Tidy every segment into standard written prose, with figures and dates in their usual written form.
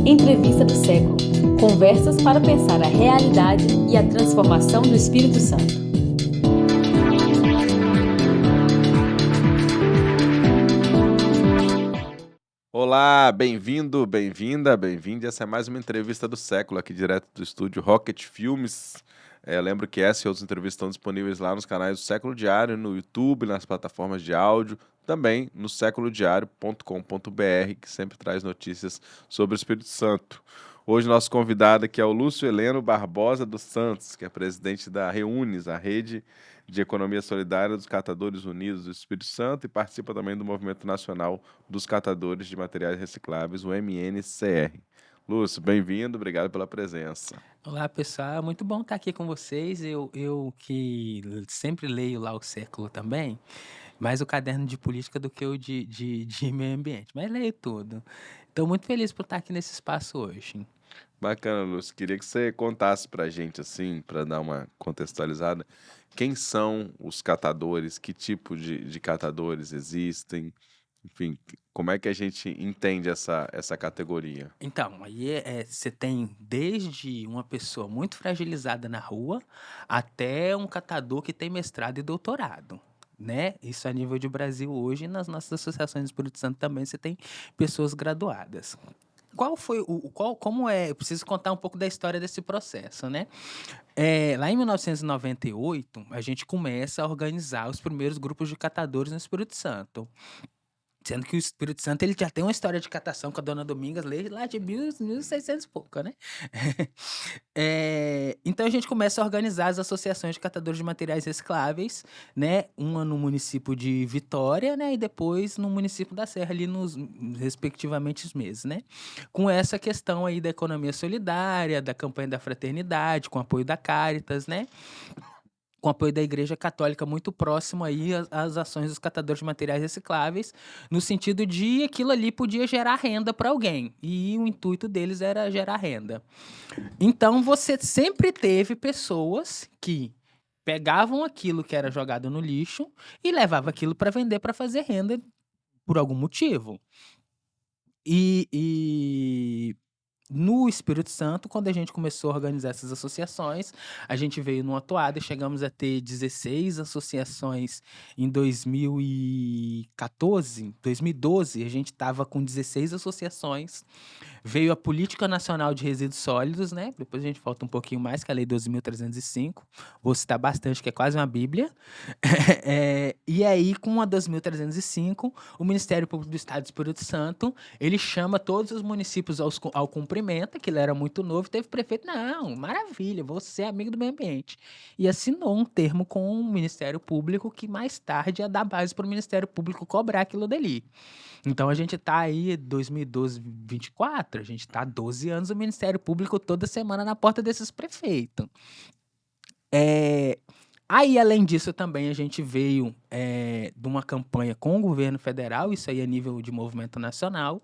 Entrevista do século. Conversas para pensar a realidade e a transformação do Espírito Santo. Olá, bem-vindo, bem-vinda, bem-vinde. Essa é mais uma entrevista do século, aqui direto do estúdio Rocket Filmes. Lembro que essa e outras entrevistas estão disponíveis lá nos canais do Século Diário, no YouTube, nas plataformas de áudio, também no seculodiario.com.br, que sempre traz notícias sobre o Espírito Santo. Hoje nosso convidado aqui é o Lúcio Heleno Barbosa dos Santos, que é presidente da REUNES, a Rede de Economia Solidária dos Catadores Unidos do Espírito Santo, e participa também do Movimento Nacional dos Catadores de Materiais Recicláveis, o MNCR. Lúcio, bem-vindo, obrigado pela presença. Olá, pessoal, muito bom estar aqui com vocês. Eu que sempre leio lá o Século também, mais o caderno de política do que o de meio ambiente, mas leio tudo. Estou muito feliz por estar aqui nesse espaço hoje. Bacana, Lúcio. Queria que você contasse pra gente, assim, para dar uma contextualizada, quem são os catadores, que tipo de catadores existem, enfim, como é que a gente entende essa categoria? Então, aí você tem desde uma pessoa muito fragilizada na rua até um catador que tem mestrado e doutorado, né? Isso a nível de Brasil hoje, e nas nossas associações do Espírito Santo também você tem pessoas graduadas. Qual foi como é? Eu preciso contar um pouco da história desse processo, né? Lá em 1998, a gente começa a organizar os primeiros grupos de catadores no Espírito Santo. Sendo que o Espírito Santo ele já tem uma história de catação com a Dona Domingas lá de 1600 e pouco, né? Então a gente começa a organizar as associações de catadores de materiais recicláveis, né? Uma no município de Vitória, né? E depois no município da Serra, ali nos respectivamente os meses, né? Com essa questão aí da economia solidária, da campanha da fraternidade, com apoio da Caritas, né? Com apoio da Igreja Católica muito próximo aí às ações dos catadores de materiais recicláveis, no sentido de aquilo ali podia gerar renda para alguém, e o intuito deles era gerar renda. Então você sempre teve pessoas que pegavam aquilo que era jogado no lixo e levavam aquilo para vender para fazer renda por algum motivo. E no Espírito Santo, quando a gente começou a organizar essas associações, a gente veio numa toada e chegamos a ter 16 associações em 2014. 2012, a gente estava com 16 associações. Veio a Política Nacional de Resíduos Sólidos, né? Depois a gente volta um pouquinho mais, que é a Lei 12.305. Vou citar bastante, que é quase uma bíblia. E aí, com a 12.305, o Ministério Público do Estado do Espírito Santo, ele chama todos os municípios ao cumprimento, que ele era muito novo, teve prefeito, não, maravilha, você é amigo do meio ambiente. E assinou um termo com o Ministério Público, que mais tarde ia dar base para o Ministério Público cobrar aquilo dali. Então a gente tá aí 2012, 24, a gente tá há 12 anos o Ministério Público toda semana na porta desses prefeitos. Aí, além disso, também a gente veio de uma campanha com o governo federal, isso aí a nível de movimento nacional,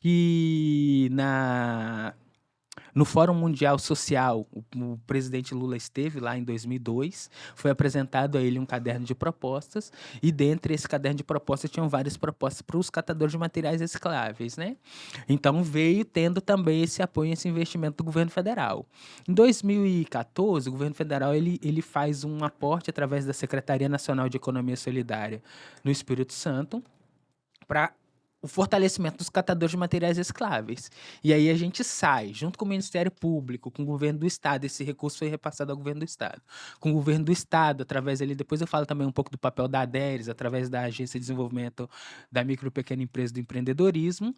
que no Fórum Mundial Social, o presidente Lula esteve lá em 2002, foi apresentado a ele um caderno de propostas, e dentre esse caderno de propostas tinham várias propostas para os catadores de materiais recicláveis, né? Então veio tendo também esse apoio, esse investimento do governo federal. Em 2014, o governo federal ele faz um aporte através da Secretaria Nacional de Economia Solidária no Espírito Santo para o fortalecimento dos catadores de materiais recicláveis. E aí a gente sai, junto com o Ministério Público, com o governo do Estado, esse recurso foi repassado ao governo do Estado. Com o governo do Estado, através dele, depois eu falo também um pouco do papel da ADERES, através da Agência de Desenvolvimento da Micro e Pequena Empresa do Empreendedorismo,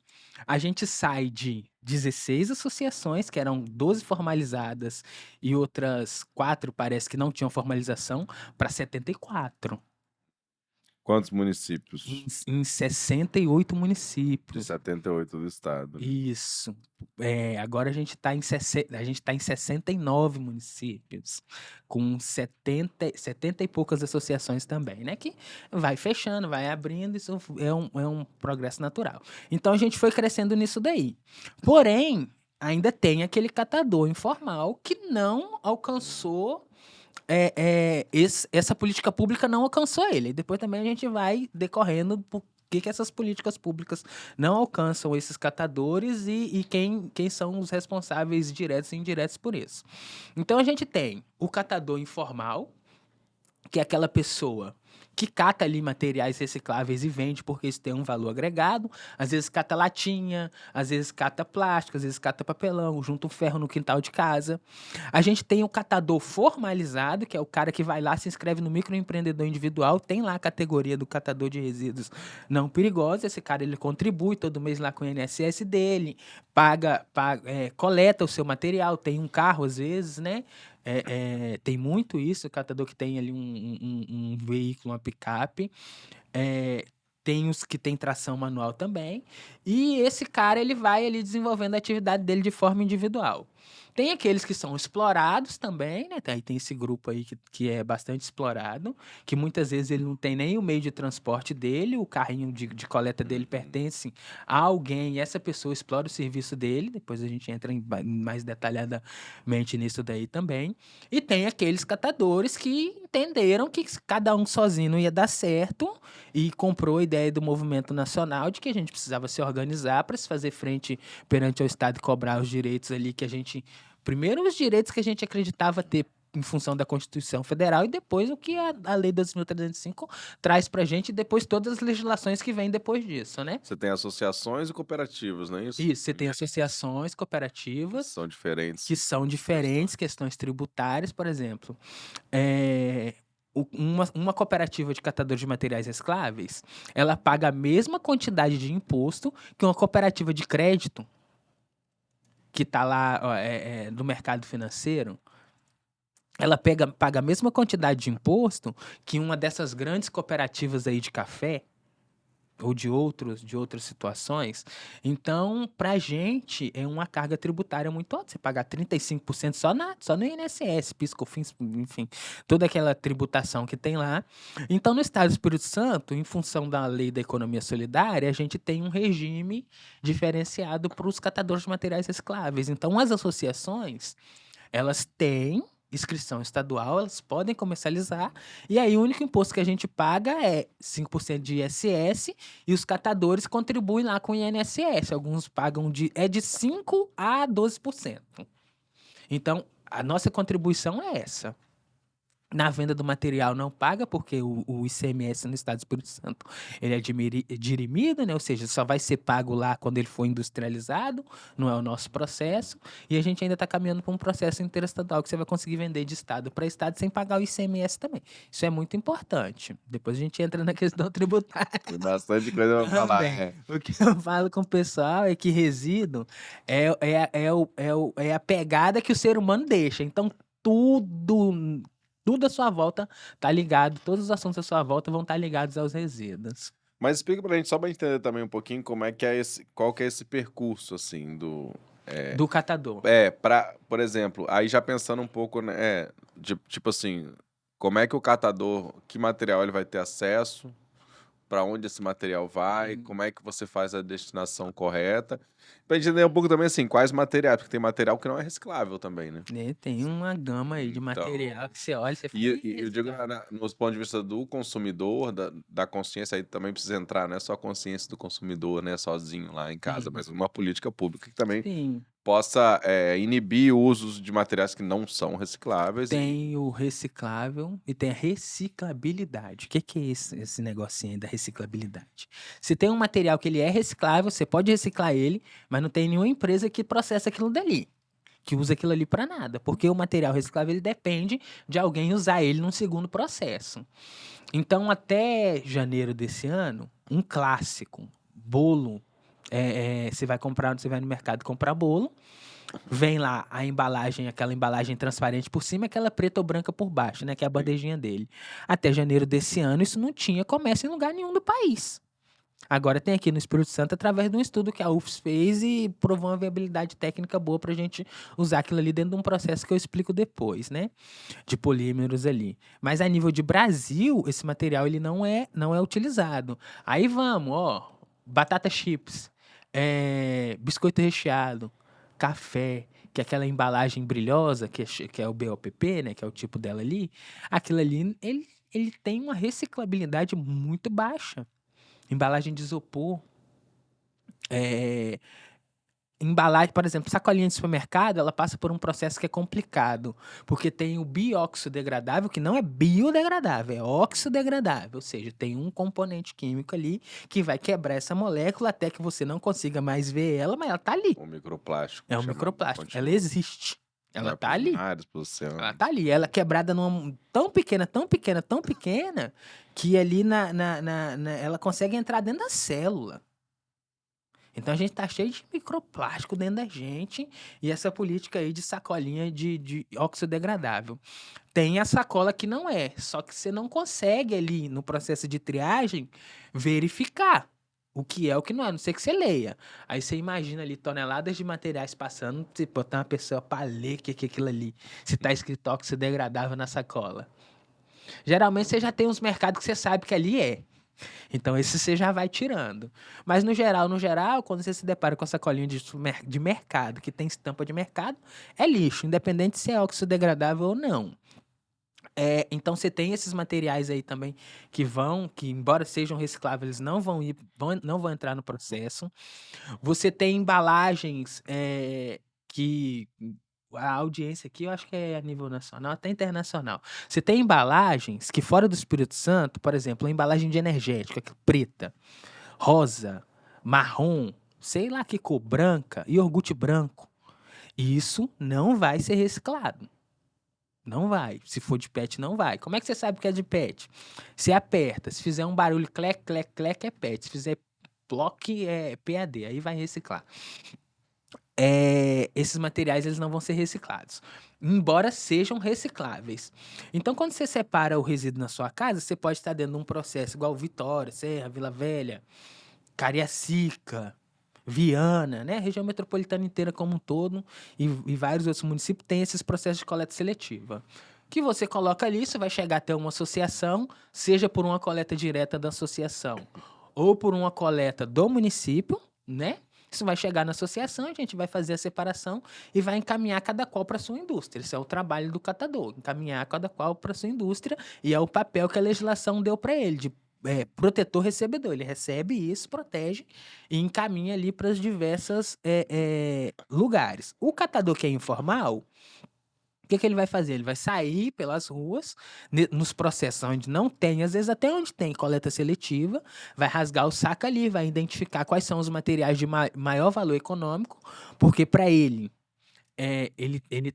a gente sai de 16 associações, que eram 12 formalizadas, e outras 4 parece que não tinham formalização, para 74. Quantos municípios? Em 68 De municípios. 78 do estado. Isso. Agora a gente está em 69 municípios, com 70 e poucas associações também, né? Que vai fechando, vai abrindo, isso é um progresso natural. Então a gente foi crescendo nisso daí. Porém, ainda tem aquele catador informal que não alcançou. Essa política pública não alcançou ele. Depois também a gente vai decorrendo que essas políticas públicas não alcançam esses catadores e quem são os responsáveis diretos e indiretos por isso. Então a gente tem o catador informal, que é aquela pessoa que cata ali materiais recicláveis e vende porque isso tem um valor agregado. Às vezes cata latinha, às vezes cata plástico, às vezes cata papelão, junta um ferro no quintal de casa. A gente tem o catador formalizado, que é o cara que vai lá, se inscreve no microempreendedor individual, tem lá a categoria do catador de resíduos não perigosos. Esse cara ele contribui todo mês lá com o INSS dele, coleta o seu material, tem um carro às vezes, né? Tem muito isso, o catador que tem ali um veículo, uma picape. Tem os que tem tração manual também. E esse cara ele vai ali desenvolvendo a atividade dele de forma individual. Tem aqueles que são explorados também, né? Aí tem esse grupo aí que é bastante explorado, que muitas vezes ele não tem nem o meio de transporte dele, o carrinho de coleta dele pertence a alguém e essa pessoa explora o serviço dele. Depois a gente entra mais detalhadamente nisso daí também. E tem aqueles catadores que entenderam que cada um sozinho não ia dar certo e comprou a ideia do movimento nacional de que a gente precisava se organizar para se fazer frente perante ao Estado e cobrar os direitos ali que a gente... Primeiro, os direitos que a gente acreditava ter em função da Constituição Federal e depois o que a Lei 12.305 traz pra gente e depois todas as legislações que vêm depois disso, né? Você tem associações e cooperativas, não é isso? Isso, você tem associações cooperativas São diferentes. que são diferentes, questões tributárias, por exemplo. Uma cooperativa de catadores de materiais recicláveis, ela paga a mesma quantidade de imposto que uma cooperativa de crédito que está lá no mercado financeiro. Ela paga a mesma quantidade de imposto que uma dessas grandes cooperativas aí de café ou de outras situações. Então, para a gente, é uma carga tributária muito alta. Você pagar 35% só no INSS, PIS, COFINS, enfim, toda aquela tributação que tem lá. Então, no Estado do Espírito Santo, em função da Lei da Economia Solidária, a gente tem um regime diferenciado para os catadores de materiais recicláveis. Então, as associações, elas têm inscrição estadual, elas podem comercializar, e aí o único imposto que a gente paga é 5% de ISS, e os catadores contribuem lá com o INSS, alguns pagam de 5% a 12%. Então, a nossa contribuição é essa. Na venda do material não paga, porque o ICMS no Estado do Espírito Santo ele é dirimido, né? Ou seja, só vai ser pago lá quando ele for industrializado, não é o nosso processo. E a gente ainda está caminhando para um processo interestadual que você vai conseguir vender de Estado para Estado sem pagar o ICMS também. Isso é muito importante. Depois a gente entra na questão tributária. Tem bastante coisa para falar. O que eu falo com o pessoal é que resíduo é a pegada que o ser humano deixa. Então, tudo à sua volta tá ligado, todos os assuntos à sua volta vão estar ligados aos resíduos. Mas explica pra gente, só pra entender também um pouquinho qual que é esse percurso, assim, Do catador. Por exemplo, aí já pensando um pouco, né, tipo assim, como é que o catador, que material ele vai ter acesso, para onde esse material vai, como é que você faz a destinação correta. Pra gente entender um pouco também, assim, quais materiais, porque tem material que não é reciclável também, né? Tem uma gama aí de material que você olha e você fala... E eu digo, nos pontos de vista do consumidor, da consciência, aí também precisa entrar, não é só a consciência do consumidor, né, sozinho lá em casa, mas uma política pública que também possa inibir usos de materiais que não são recicláveis. Tem o reciclável e tem a reciclabilidade. O que é esse negocinho aí da reciclabilidade? Se tem um material que ele é reciclável, você pode reciclar ele, mas não tem nenhuma empresa que processa aquilo dali, que usa aquilo ali para nada, porque o material reciclável ele depende de alguém usar ele num segundo processo. Então, até janeiro desse ano, um clássico, bolo, você vai no mercado comprar bolo, vem lá a embalagem, aquela embalagem transparente por cima, aquela preta ou branca por baixo, né, que é a bandejinha dele. Até janeiro desse ano, isso não tinha comércio em lugar nenhum do país. Agora tem aqui no Espírito Santo, através de um estudo que a UFS fez e provou uma viabilidade técnica boa para a gente usar aquilo ali dentro de um processo que eu explico depois, né? De polímeros ali. Mas a nível de Brasil, esse material ele não é utilizado. Aí vamos, ó, batata chips, biscoito recheado, café, que é aquela embalagem brilhosa, que é o BOPP, né? Que é o tipo dela ali. Aquilo ali, ele tem uma reciclabilidade muito baixa. Embalagem de isopor. Embalagem, por exemplo, sacolinha de supermercado, ela passa por um processo que é complicado, porque tem o bioxodegradável, que não é biodegradável, é oxidegradável, ou seja, tem um componente químico ali que vai quebrar essa molécula até que você não consiga mais ver ela, mas ela tá ali. O microplástico. É um chama- microplástico, continua. ela existe, ela Vai tá pros ali. mares, pros oceanos. Ela tá ali, ela é quebrada numa tão pequena, tão pequena, tão pequena, que ali ela consegue entrar dentro da célula. Então a gente tá cheio de microplástico dentro da gente e essa política aí de sacolinha de oxidegradável. Tem a sacola que não é, só que você não consegue ali no processo de triagem verificar o que é o que não é, a não ser que você leia. Aí você imagina ali toneladas de materiais passando, você botar uma pessoa para ler o que é aquilo ali, se tá escrito oxidegradável na sacola. Geralmente você já tem uns mercados que você sabe que ali é. Então, esse você já vai tirando. Mas, no geral, quando você se depara com a sacolinha de mercado, que tem estampa de mercado, é lixo, independente se é oxidegradável ou não. Então, você tem esses materiais aí também que embora sejam recicláveis, não vão entrar no processo. Você tem embalagens que... A audiência aqui, eu acho que é a nível nacional, até internacional. Você tem embalagens que, fora do Espírito Santo, por exemplo, a embalagem de energética, preta, rosa, marrom, sei lá que cor, branca, iogurte branco. Isso não vai ser reciclado. Não vai. Se for de PET, não vai. Como é que você sabe que é de PET? Se aperta, se fizer um barulho clec, clec, clec, é PET. Se fizer PLOC, é PAD. Aí vai reciclar. Esses materiais eles não vão ser reciclados, embora sejam recicláveis. Então, quando você separa o resíduo na sua casa, você pode estar dentro de um processo igual Vitória, Serra, Vila Velha, Cariacica, Viana, né? A região metropolitana inteira como um todo e vários outros municípios têm esses processos de coleta seletiva. Que você coloca ali, isso vai chegar até uma associação, seja por uma coleta direta da associação ou por uma coleta do município, né? Isso vai chegar na associação, a gente vai fazer a separação e vai encaminhar cada qual para sua indústria. Esse é o trabalho do catador, encaminhar cada qual para sua indústria e é o papel que a legislação deu para ele, de protetor recebedor. Ele recebe isso, protege e encaminha ali para os diversos lugares. O catador que é informal, o que ele vai fazer? Ele vai sair pelas ruas, nos processos onde não tem, às vezes até onde tem coleta seletiva, vai rasgar o saco ali, vai identificar quais são os materiais de maior valor econômico, porque para ele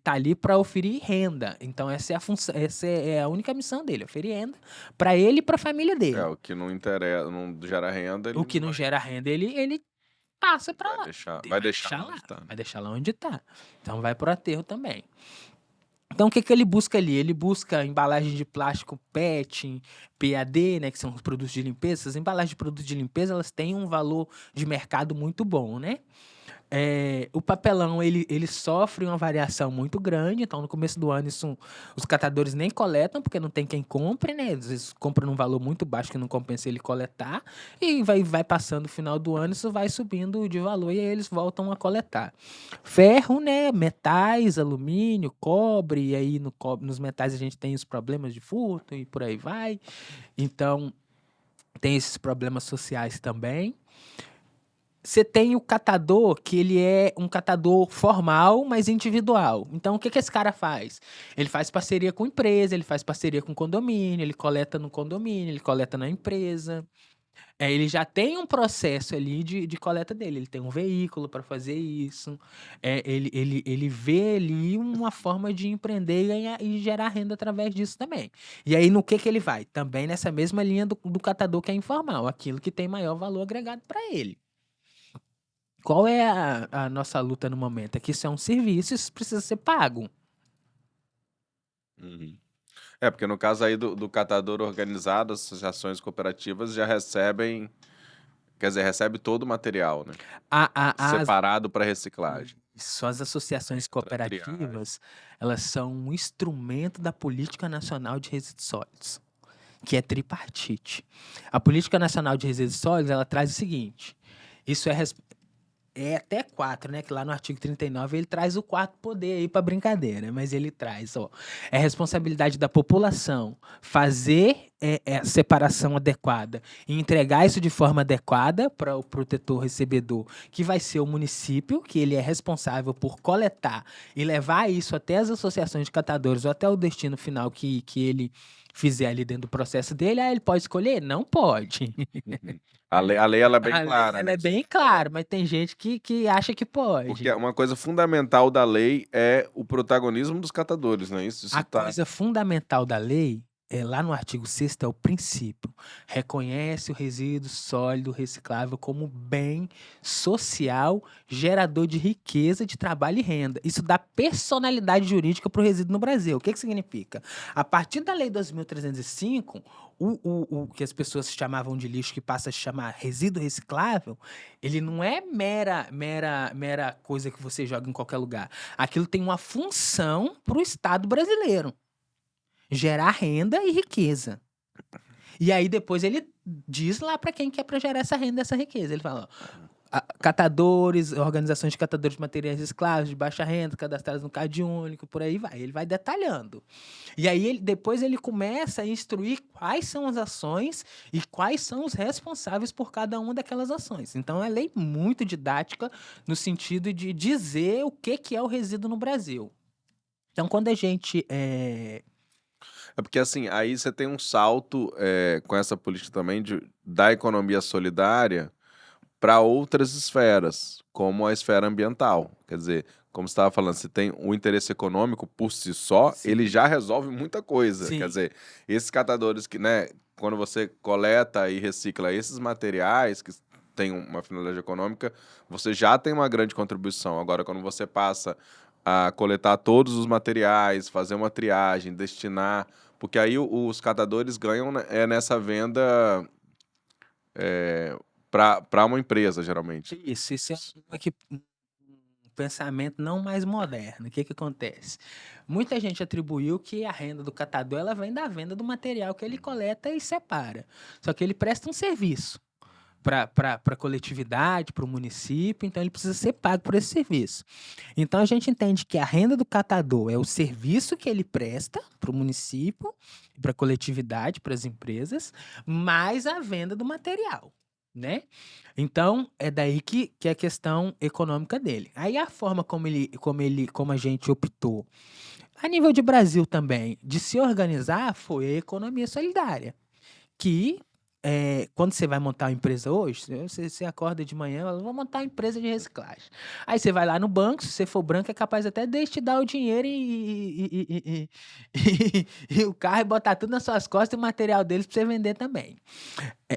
tá ali para oferir renda. Então essa é a função, essa é a única missão dele, oferir renda para ele e para a família dele. O que não interessa, não gera renda, ele O que não gera renda, ele passa para lá. vai deixar lá. onde tá, né? Vai deixar lá onde está. Então vai pro aterro também. Então, o que ele busca ali? Ele busca embalagem de plástico PET, PAD, né, que são os produtos de limpeza. As embalagens de produtos de limpeza, elas têm um valor de mercado muito bom, né? O papelão, ele sofre uma variação muito grande, então no começo do ano os catadores nem coletam, porque não tem quem compre, né? Às vezes compra num valor muito baixo que não compensa ele coletar, e vai passando o final do ano, isso vai subindo de valor e aí eles voltam a coletar. Ferro, né? Metais, alumínio, cobre, e aí nos metais a gente tem os problemas de furto e por aí vai. Então, tem esses problemas sociais também. Você tem o catador, que ele é um catador formal, mas individual. Então, o que esse cara faz? Ele faz parceria com empresa, ele faz parceria com condomínio, ele coleta no condomínio, ele coleta na empresa. Ele já tem um processo ali de coleta dele, ele tem um veículo para fazer isso. Ele vê ali uma forma de empreender e ganhar, e gerar renda através disso também. E aí, no que ele vai? Também nessa mesma linha do catador que é informal, aquilo que tem maior valor agregado para ele. Qual é a nossa luta no momento? É que isso é um serviço, isso precisa ser pago. Uhum. Porque no caso aí do catador organizado, as associações cooperativas já recebem, quer dizer, recebe todo o material, né? Separado para reciclagem. Só as associações cooperativas, elas são um instrumento da Política Nacional de Resíduos Sólidos, que é tripartite. A Política Nacional de Resíduos Sólidos, ela traz o seguinte, isso é até 4, né? Que lá no artigo 39 ele traz o quarto poder aí para brincadeira, mas ele traz, é responsabilidade da população fazer a separação adequada e entregar isso de forma adequada para o protetor recebedor, que vai ser o município, que ele é responsável por coletar e levar isso até as associações de catadores ou até o destino final que ele fizer ali dentro do processo dele, aí ele pode escolher? Não pode. A lei ela é bem A lei, clara, ela né? é bem clara, mas tem gente que acha que Porque pode. uma coisa fundamental da lei é o protagonismo dos catadores, não é isso? Isso A tá. coisa fundamental da lei, lá no artigo 6º, é o princípio. Reconhece o resíduo sólido reciclável como bem social, gerador de riqueza, de trabalho e renda. Isso dá personalidade jurídica para o resíduo no Brasil. O que significa? A partir da Lei 2.305, o que as pessoas chamavam de lixo, que passa a se chamar resíduo reciclável, ele não é mera coisa que você joga em qualquer lugar. Aquilo tem uma função para o Estado brasileiro. Gerar renda e riqueza. E aí depois ele diz lá para quem que é para gerar essa renda, essa riqueza. Ele fala, ó, catadores, organizações de catadores de materiais recicláveis de baixa renda, cadastrados no Cade Único, por aí vai. Ele vai detalhando. E aí depois ele começa a instruir quais são as ações e quais são os responsáveis por cada uma daquelas ações. Então é lei muito didática no sentido de dizer o que é o resíduo no Brasil. Então quando a gente É porque assim, aí você tem um salto com essa política também da economia solidária para outras esferas, como a esfera ambiental. Quer dizer, como você estava falando, você tem o interesse econômico por si só, Sim. ele já resolve muita coisa. Sim. Quer dizer, esses catadores que, né, quando você coleta e recicla esses materiais que têm uma finalidade econômica, você já tem uma grande contribuição. Agora, quando você passa a coletar todos os materiais, fazer uma triagem, destinar, porque aí os catadores ganham nessa venda para uma empresa, geralmente. Isso é um pensamento não mais moderno. O que acontece? Muita gente atribuiu que a renda do catador ela vem da venda do material que ele coleta e separa. Só que ele presta um serviço para a coletividade, para o município, então ele precisa ser pago por esse serviço. Então a gente entende que a renda do catador é o serviço que ele presta para o município, para a coletividade, para as empresas, mais a venda do material, né? Então é daí que é a questão econômica dele. Aí a forma como a gente optou, a nível de Brasil também, de se organizar foi a economia solidária, que quando você vai montar uma empresa hoje, você acorda de manhã, fala, vou montar uma empresa de reciclagem. Aí você vai lá no banco, se você for branco, é capaz até de te dar o dinheiro e o carro e botar tudo nas suas costas e o material deles para você vender também.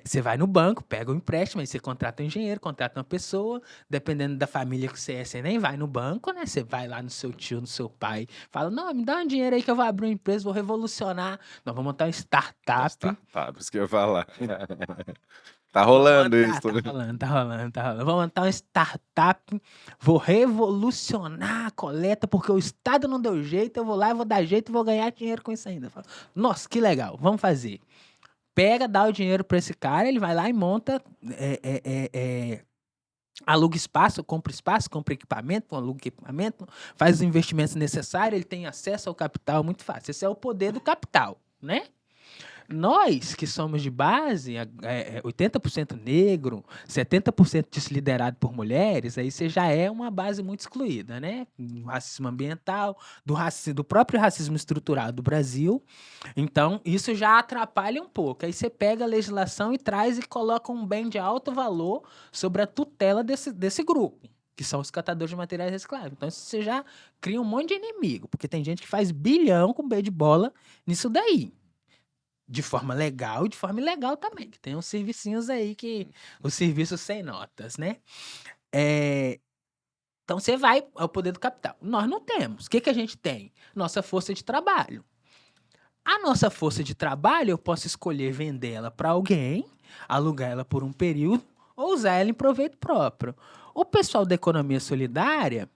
Você vai no banco, pega o empréstimo, aí você contrata um engenheiro, contrata uma pessoa, dependendo da família que você é, você nem vai no banco, né? Você vai lá no seu tio, no seu pai, fala, não, me dá um dinheiro aí que eu vou abrir uma empresa, vou revolucionar, nós vamos montar uma startup. Startup, isso que eu ia falar. Tá rolando isso. Tá rolando. Vou montar uma startup, vou revolucionar a coleta, porque o Estado não deu jeito, eu vou lá, vou dar jeito e vou ganhar dinheiro com isso ainda. Nossa, que legal, vamos fazer. Pega, dá o dinheiro para esse cara, ele vai lá e monta, aluga espaço, compra equipamento, aluga equipamento, faz os investimentos necessários, ele tem acesso ao capital muito fácil. Esse é o poder do capital, né? Nós, que somos de base, 80% negro, 70% disso liderado por mulheres, aí você já é uma base muito excluída, né? Do racismo ambiental, do próprio racismo estrutural do Brasil. Então, isso já atrapalha um pouco. Aí você pega a legislação e traz e coloca um bem de alto valor sobre a tutela desse grupo, que são os catadores de materiais recicláveis. Então, você já cria um monte de inimigo, porque tem gente que faz bilhão com B de bola nisso daí. De forma legal e de forma ilegal também, que tem uns servicinhos aí os serviços sem notas, né? Então você vai ao poder do capital. Nós não temos. O que a gente tem? Nossa força de trabalho. A nossa força de trabalho, eu posso escolher vender ela para alguém, alugar ela por um período ou usar ela em proveito próprio. O pessoal da economia solidária,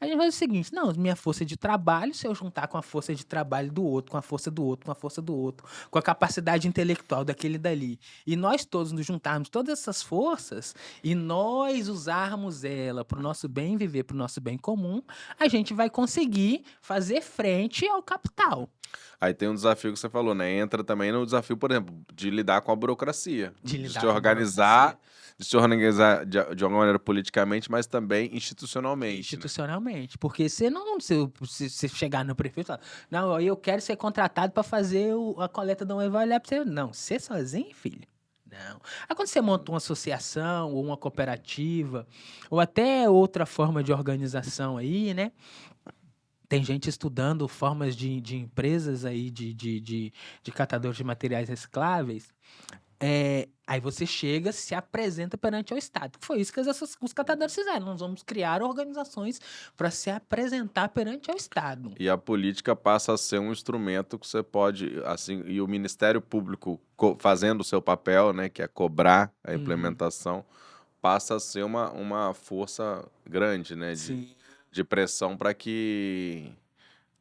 a gente faz o seguinte, não, minha força de trabalho, se eu juntar com a força de trabalho do outro, com a força do outro, com a força do outro, com a capacidade intelectual daquele dali, e nós todos nos juntarmos todas essas forças e nós usarmos ela para o nosso bem viver, para o nosso bem comum, a gente vai conseguir fazer frente ao capital. Aí tem um desafio que você falou, né? Entra também no desafio, por exemplo, de lidar com a burocracia, De de lidar se com a organizar, burocracia. de se organizar de alguma maneira politicamente, mas também institucionalmente, né? Institucionalmente, porque se chegar no prefeito e falar, não, eu quero ser contratado para fazer a coleta de uma vai olhar para você, não, você sozinho, filho? Não. Aí quando você monta uma associação ou uma cooperativa, ou até outra forma de organização aí, né? Tem gente estudando formas de empresas aí de catadores de materiais recicláveis. Aí você chega, se apresenta perante o Estado. Foi isso que os catadores fizeram. Nós vamos criar organizações para se apresentar perante o Estado. E a política passa a ser um instrumento que você pode, assim, e o Ministério Público fazendo o seu papel, né, que é cobrar a implementação, passa a ser uma força grande, né, Sim. de pressão para que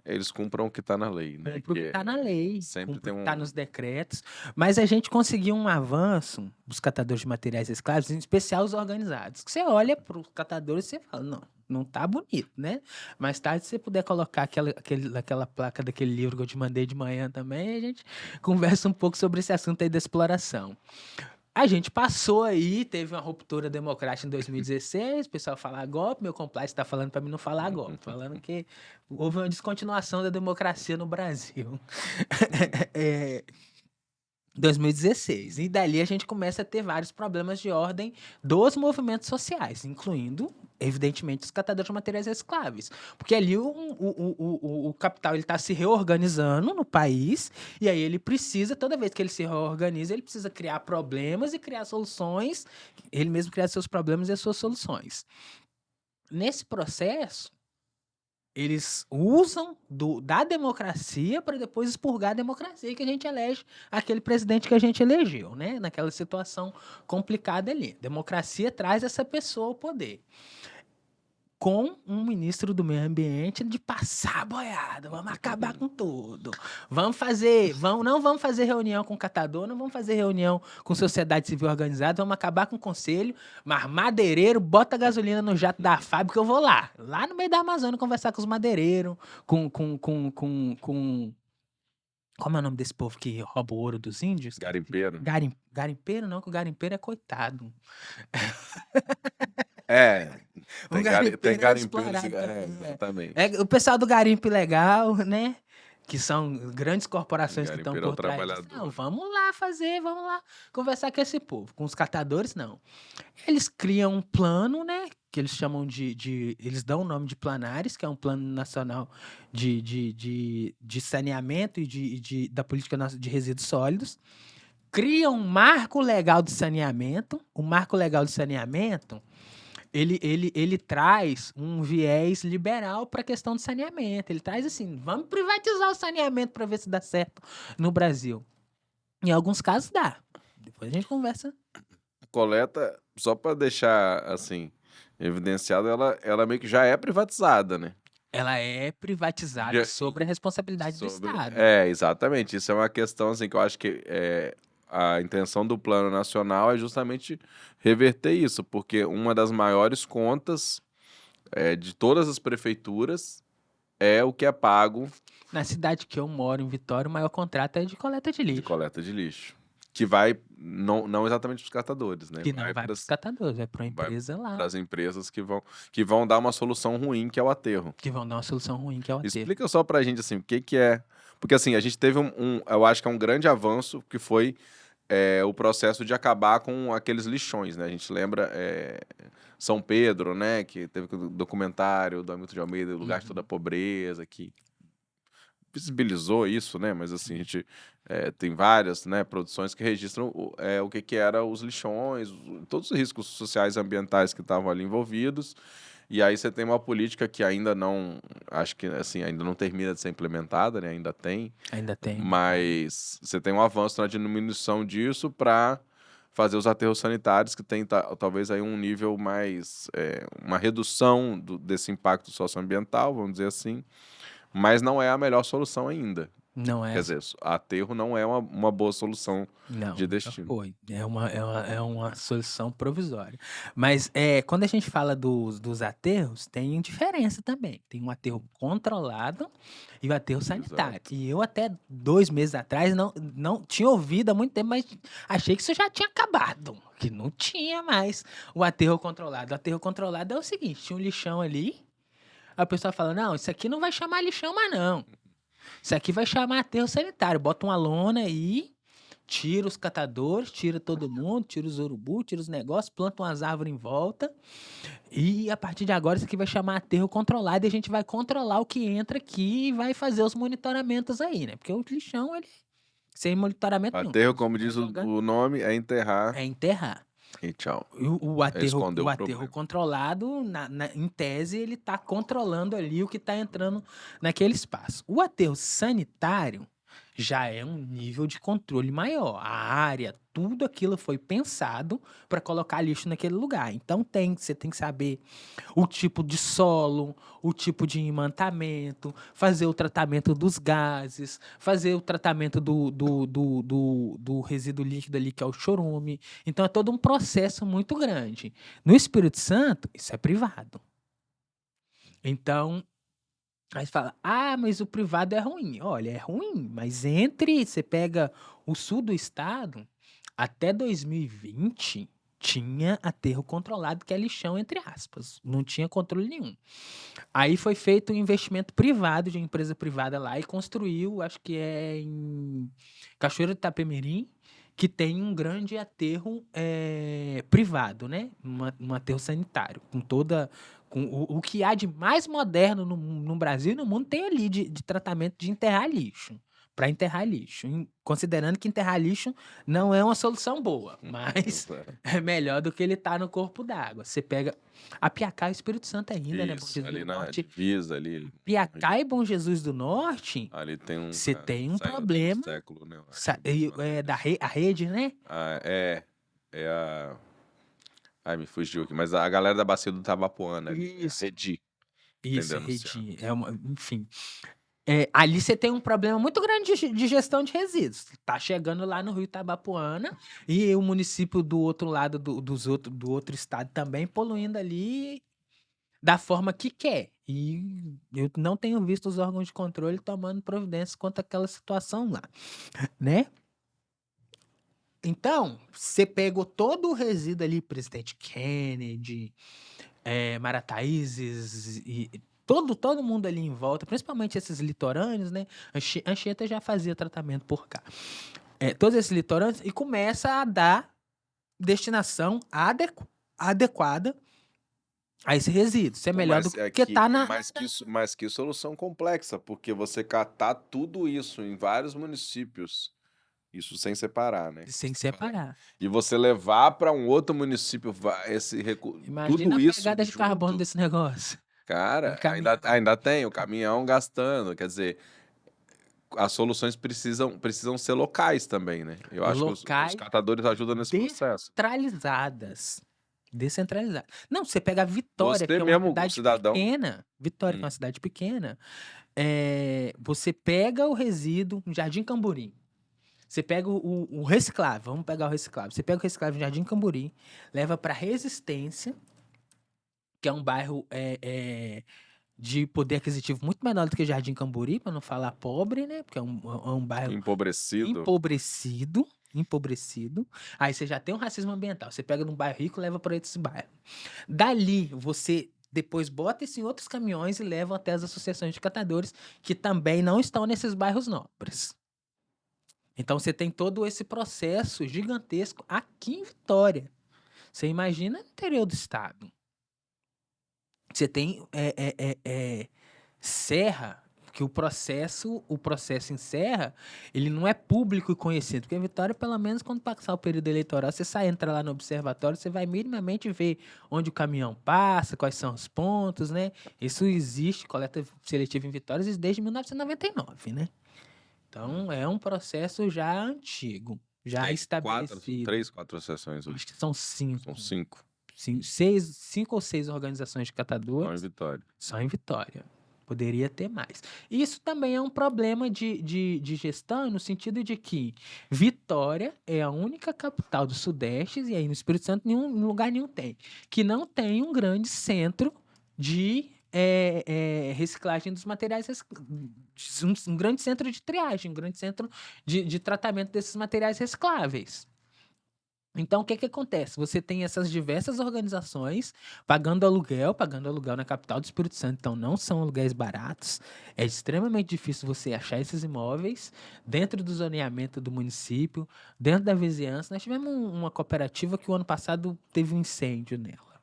eles cumpram o que está na lei, né? Cumpre o que está na lei, sempre cumpre tem o que um... está nos decretos. Mas a gente conseguiu um avanço dos catadores de materiais recicláveis, em especial os organizados. Que você olha para os catadores e você fala, não tá bonito, né? Mais tarde, se você puder colocar aquela placa daquele livro que eu te mandei de manhã também, a gente conversa um pouco sobre esse assunto aí da exploração. A gente passou aí, teve uma ruptura democrática em 2016, o pessoal fala golpe, meu compliance está falando para mim não falar golpe, falando que houve uma descontinuação da democracia no Brasil. 2016. E dali a gente começa a ter vários problemas de ordem dos movimentos sociais, incluindo, evidentemente, os catadores de materiais recicláveis. Porque ali o capital está se reorganizando no país, e aí ele precisa, toda vez que ele se reorganiza, ele precisa criar problemas e criar soluções, ele mesmo criar seus problemas e as suas soluções. Nesse processo, eles usam da democracia para depois expurgar a democracia que a gente elege aquele presidente que a gente elegeu, né? Naquela situação complicada ali. Democracia traz essa pessoa ao poder. Com um ministro do meio ambiente de passar a boiada, vamos acabar com tudo. Não vamos fazer reunião com catador, não vamos fazer reunião com sociedade civil organizada, vamos acabar com o conselho, mas madeireiro, bota gasolina no jato da fábrica que eu vou lá no meio da Amazônia, conversar com os madeireiros, com como é o nome desse povo que rouba o ouro dos índios? Garimpeiro. Garimpeiro não, que o garimpeiro é coitado. Tem garimpeiro, exatamente. O pessoal do garimpo ilegal, né? Que são grandes corporações que estão por trás. Não, vamos lá conversar com esse povo. Com os catadores, não. Eles criam um plano, né? Que eles chamam eles dão o nome de Planares, que é um plano nacional de saneamento e da política de resíduos sólidos. Criam um marco legal de saneamento. O marco legal de saneamento... Ele traz um viés liberal para a questão do saneamento. Ele traz assim, vamos privatizar o saneamento para ver se dá certo no Brasil. Em alguns casos dá. Depois a gente conversa. A coleta, só para deixar assim evidenciado, ela meio que já é privatizada, né? Ela é privatizada sobre a responsabilidade do Estado. Exatamente. Isso é uma questão assim que eu acho que a intenção do Plano Nacional é justamente reverter isso, porque uma das maiores contas de todas as prefeituras é o que é pago. Na cidade que eu moro, em Vitória, o maior contrato é de coleta de lixo. De coleta de lixo. Que vai, não exatamente para os catadores, né? Que não vai para os catadores, vai para uma empresa lá. Para as empresas que vão dar uma solução ruim, que é o aterro. Que vão dar uma solução ruim, que é o aterro. Explica só pra gente, assim, o que é... Porque, assim, a gente teve eu acho que é um grande avanço, que foi o processo de acabar com aqueles lixões, né? A gente lembra São Pedro, né? Que teve o documentário do Hamilton de Almeida, O Lugar de Toda a Pobreza, que visibilizou isso, né? Mas, assim, a gente tem várias, né, produções que registram o que eram os lixões, todos os riscos sociais e ambientais que estavam ali envolvidos. E aí você tem uma política que ainda não, acho que assim, ainda não termina de ser implementada, né? Ainda tem. Mas você tem um avanço na diminuição disso para fazer os aterros sanitários que tem talvez aí um nível mais, uma redução desse impacto socioambiental, vamos dizer assim, mas não é a melhor solução ainda. Não é Quer dizer, aterro não é uma boa solução Não, de nunca destino. foi. É uma solução provisória. Mas quando a gente fala dos aterros, tem diferença também. Tem um aterro controlado e o aterro sanitário. Exato. E eu até 2 meses atrás não tinha ouvido há muito tempo, mas achei que isso já tinha acabado. Que não tinha mais o aterro controlado. O aterro controlado é o seguinte: tinha um lixão ali, a pessoa fala, não, isso aqui não vai chamar lixão mais não. Isso aqui vai chamar aterro sanitário. Bota uma lona aí, tira os catadores, tira todo mundo, tira os urubu, tira os negócios, planta umas árvores em volta. E a partir de agora, isso aqui vai chamar aterro controlado e a gente vai controlar o que entra aqui e vai fazer os monitoramentos aí, né? Porque o lixão, ele sem monitoramento nenhum. Aterro, como diz Joga- o nome, é enterrar É enterrar. e tchau. O aterro, esconder o o aterro problema. controlado, em tese, ele está controlando ali o que está entrando naquele espaço. O aterro sanitário já é um nível de controle maior. A área, tudo aquilo foi pensado para colocar lixo naquele lugar. Então você tem que saber o tipo de solo, o tipo de imantamento, fazer o tratamento dos gases, fazer o tratamento do resíduo líquido ali, que é o chorume. Então é todo um processo muito grande. No Espírito Santo, isso é privado. Então, aí você fala, mas o privado é ruim. Olha, é ruim, mas você pega o sul do estado, até 2020, tinha aterro controlado, que é lixão, entre aspas. Não tinha controle nenhum. Aí foi feito um investimento privado, de uma empresa privada lá, e construiu, acho que é em Cachoeira de Itapemirim, que tem um grande aterro privado, né? Um aterro sanitário, com o que há de mais moderno no Brasil e no mundo tem ali de tratamento de enterrar lixo. Para enterrar lixo. Considerando que enterrar lixo não é uma solução boa, mas é melhor do que ele estar no corpo d'água. Você pega a Piacá e o Espírito Santo ainda, né? Bom Isso, Jesus ali do na Norte. divisa, ali. Piacá e Bom Jesus do Norte, Ali tem um. você tem um saiu do problema. século, né? Eu acho, Sa- mais e- uma é, vez. da a rede, né? É a. Ai, me fugiu aqui. Mas a galera da Bacia do Tabapuana ali. Isso. Redi. Isso, é denunciando. rede. Enfim. Ali você tem um problema muito grande de gestão de resíduos. Tá chegando lá no Rio Itabapoana e o município do outro lado do outro estado também poluindo ali da forma que quer. E eu não tenho visto os órgãos de controle tomando providências quanto àquela situação lá, né? Então, você pegou todo o resíduo ali, Presidente Kennedy, Marataízes e todo mundo ali em volta, principalmente esses litorâneos, né? Anchieta já fazia tratamento por cá. Todos esses litorâneos e começa a dar destinação adequada a esse resíduo. Isso é melhor do que tá na... Mas que solução complexa, porque você catar tudo isso em vários municípios, isso sem separar, né? Sem separar. E você levar para um outro município Imagina tudo a isso pegada de junto, carbono desse negócio. cara, ainda tem o caminhão gastando, quer dizer, as soluções precisam ser locais também, né? Eu acho que os Locais catadores ajudam nesse processo. Descentralizadas. Não, você pega a Vitória, que Você é uma mesmo, cidade cidadão. pequena. Vitória, que é uma cidade pequena. Você pega o resíduo no Jardim Camburim. Você pega o reciclável. Vamos pegar o reciclável. Você pega o reciclável no Jardim Camburim, leva para Resistência, que é um bairro de poder aquisitivo muito menor do que Jardim Camburi, para não falar pobre, né? Porque é um bairro Empobrecido. empobrecido. Aí você já tem um racismo ambiental. Você pega num bairro rico e leva para esse bairro. Dali, você depois bota isso em outros caminhões e leva até as associações de catadores, que também não estão nesses bairros nobres. Então você tem todo esse processo gigantesco aqui em Vitória. Você imagina no interior do estado. Você tem Serra, que o processo em Serra, ele não é público e conhecido, porque em Vitória, pelo menos, quando passar o período eleitoral, você entra lá no observatório, você vai minimamente ver onde o caminhão passa, quais são os pontos, né? Isso existe, coleta seletiva em Vitória, existe desde 1999, né? Então, é um processo já antigo, já estabelecido. 3, 4 sessões hoje. Acho que são 5. São 5. 5 ou 6 organizações de catadores. Só em Vitória. Só em Vitória. Poderia ter mais. Isso também é um problema de gestão, no sentido de que Vitória é a única capital do Sudeste, e aí no Espírito Santo lugar nenhum tem, que não tem um grande centro de reciclagem dos materiais, um grande centro de triagem, um grande centro de tratamento desses materiais recicláveis. Então, o que acontece? Você tem essas diversas organizações pagando aluguel na capital do Espírito Santo. Então, não são aluguéis baratos. É extremamente difícil você achar esses imóveis dentro do zoneamento do município, dentro da vizinhança. Nós tivemos uma cooperativa que o ano passado teve um incêndio nela.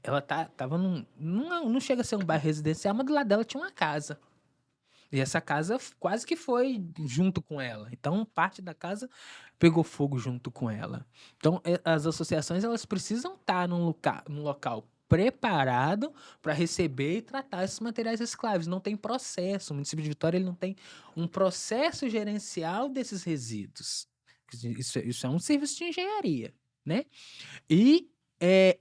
Ela estava não chega a ser um bairro residencial, mas do lado dela tinha uma casa. E essa casa quase que foi junto com ela. Então, parte da casa pegou fogo junto com ela. Então, as associações elas precisam estar num local preparado para receber e tratar esses materiais recicláveis. Não tem processo. O município de Vitória ele não tem um processo gerencial desses resíduos. Isso é um serviço de engenharia, né? E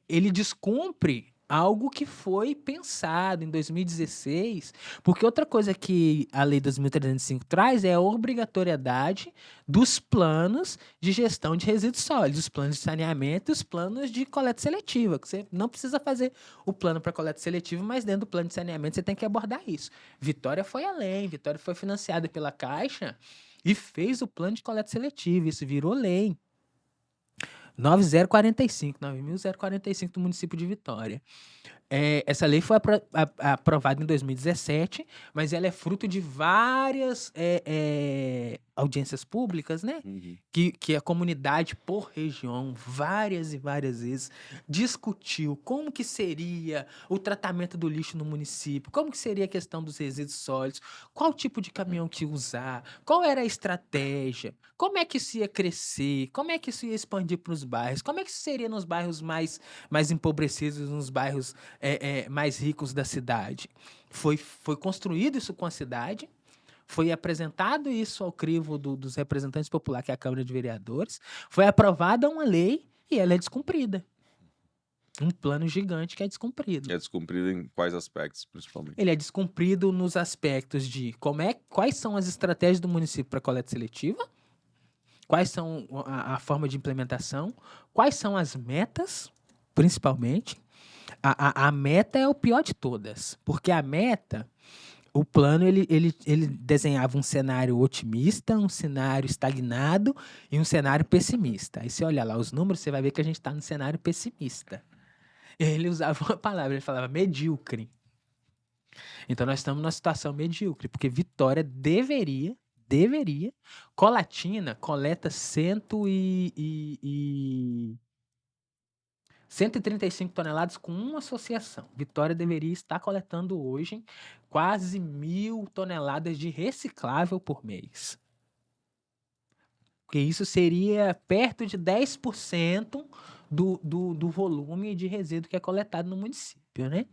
ele descumpre algo que foi pensado em 2016, porque outra coisa que a Lei 2.305 traz é a obrigatoriedade dos planos de gestão de resíduos sólidos, os planos de saneamento e os planos de coleta seletiva, que você não precisa fazer o plano para coleta seletiva, mas dentro do plano de saneamento você tem que abordar isso. Vitória foi além, Vitória foi financiada pela Caixa e fez o plano de coleta seletiva, isso virou lei. 9.045 do município de Vitória. Essa lei foi aprovada em 2017, mas ela é fruto de várias audiências públicas, né? Uhum. Que a comunidade, por região, várias e várias vezes, discutiu como que seria o tratamento do lixo no município, como que seria a questão dos resíduos sólidos, qual tipo de caminhão que usar, qual era a estratégia, como é que isso ia crescer, como é que isso ia expandir para os bairros, como é que isso seria nos bairros mais empobrecidos, nos bairros mais ricos da cidade. Foi construído isso com a cidade, foi apresentado isso ao crivo dos representantes populares, que é a Câmara de Vereadores, foi aprovada uma lei e ela é descumprida. Um plano gigante que é descumprido. É descumprido em quais aspectos, principalmente? Ele é descumprido nos aspectos de quais são as estratégias do município para coleta seletiva, quais são a forma de implementação, quais são as metas, principalmente. A meta é o pior de todas, porque a meta, o plano, ele desenhava um cenário otimista, um cenário estagnado e um cenário pessimista. Aí você olha lá os números, você vai ver que a gente está no cenário pessimista. Ele usava uma palavra, ele falava medíocre. Então nós estamos numa situação medíocre, porque Vitória deveria, Colatina coleta 135 toneladas com uma associação. Vitória deveria estar coletando hoje quase 1.000 toneladas de reciclável por mês. Porque isso seria perto de 10% do volume de resíduo que é coletado no município, né?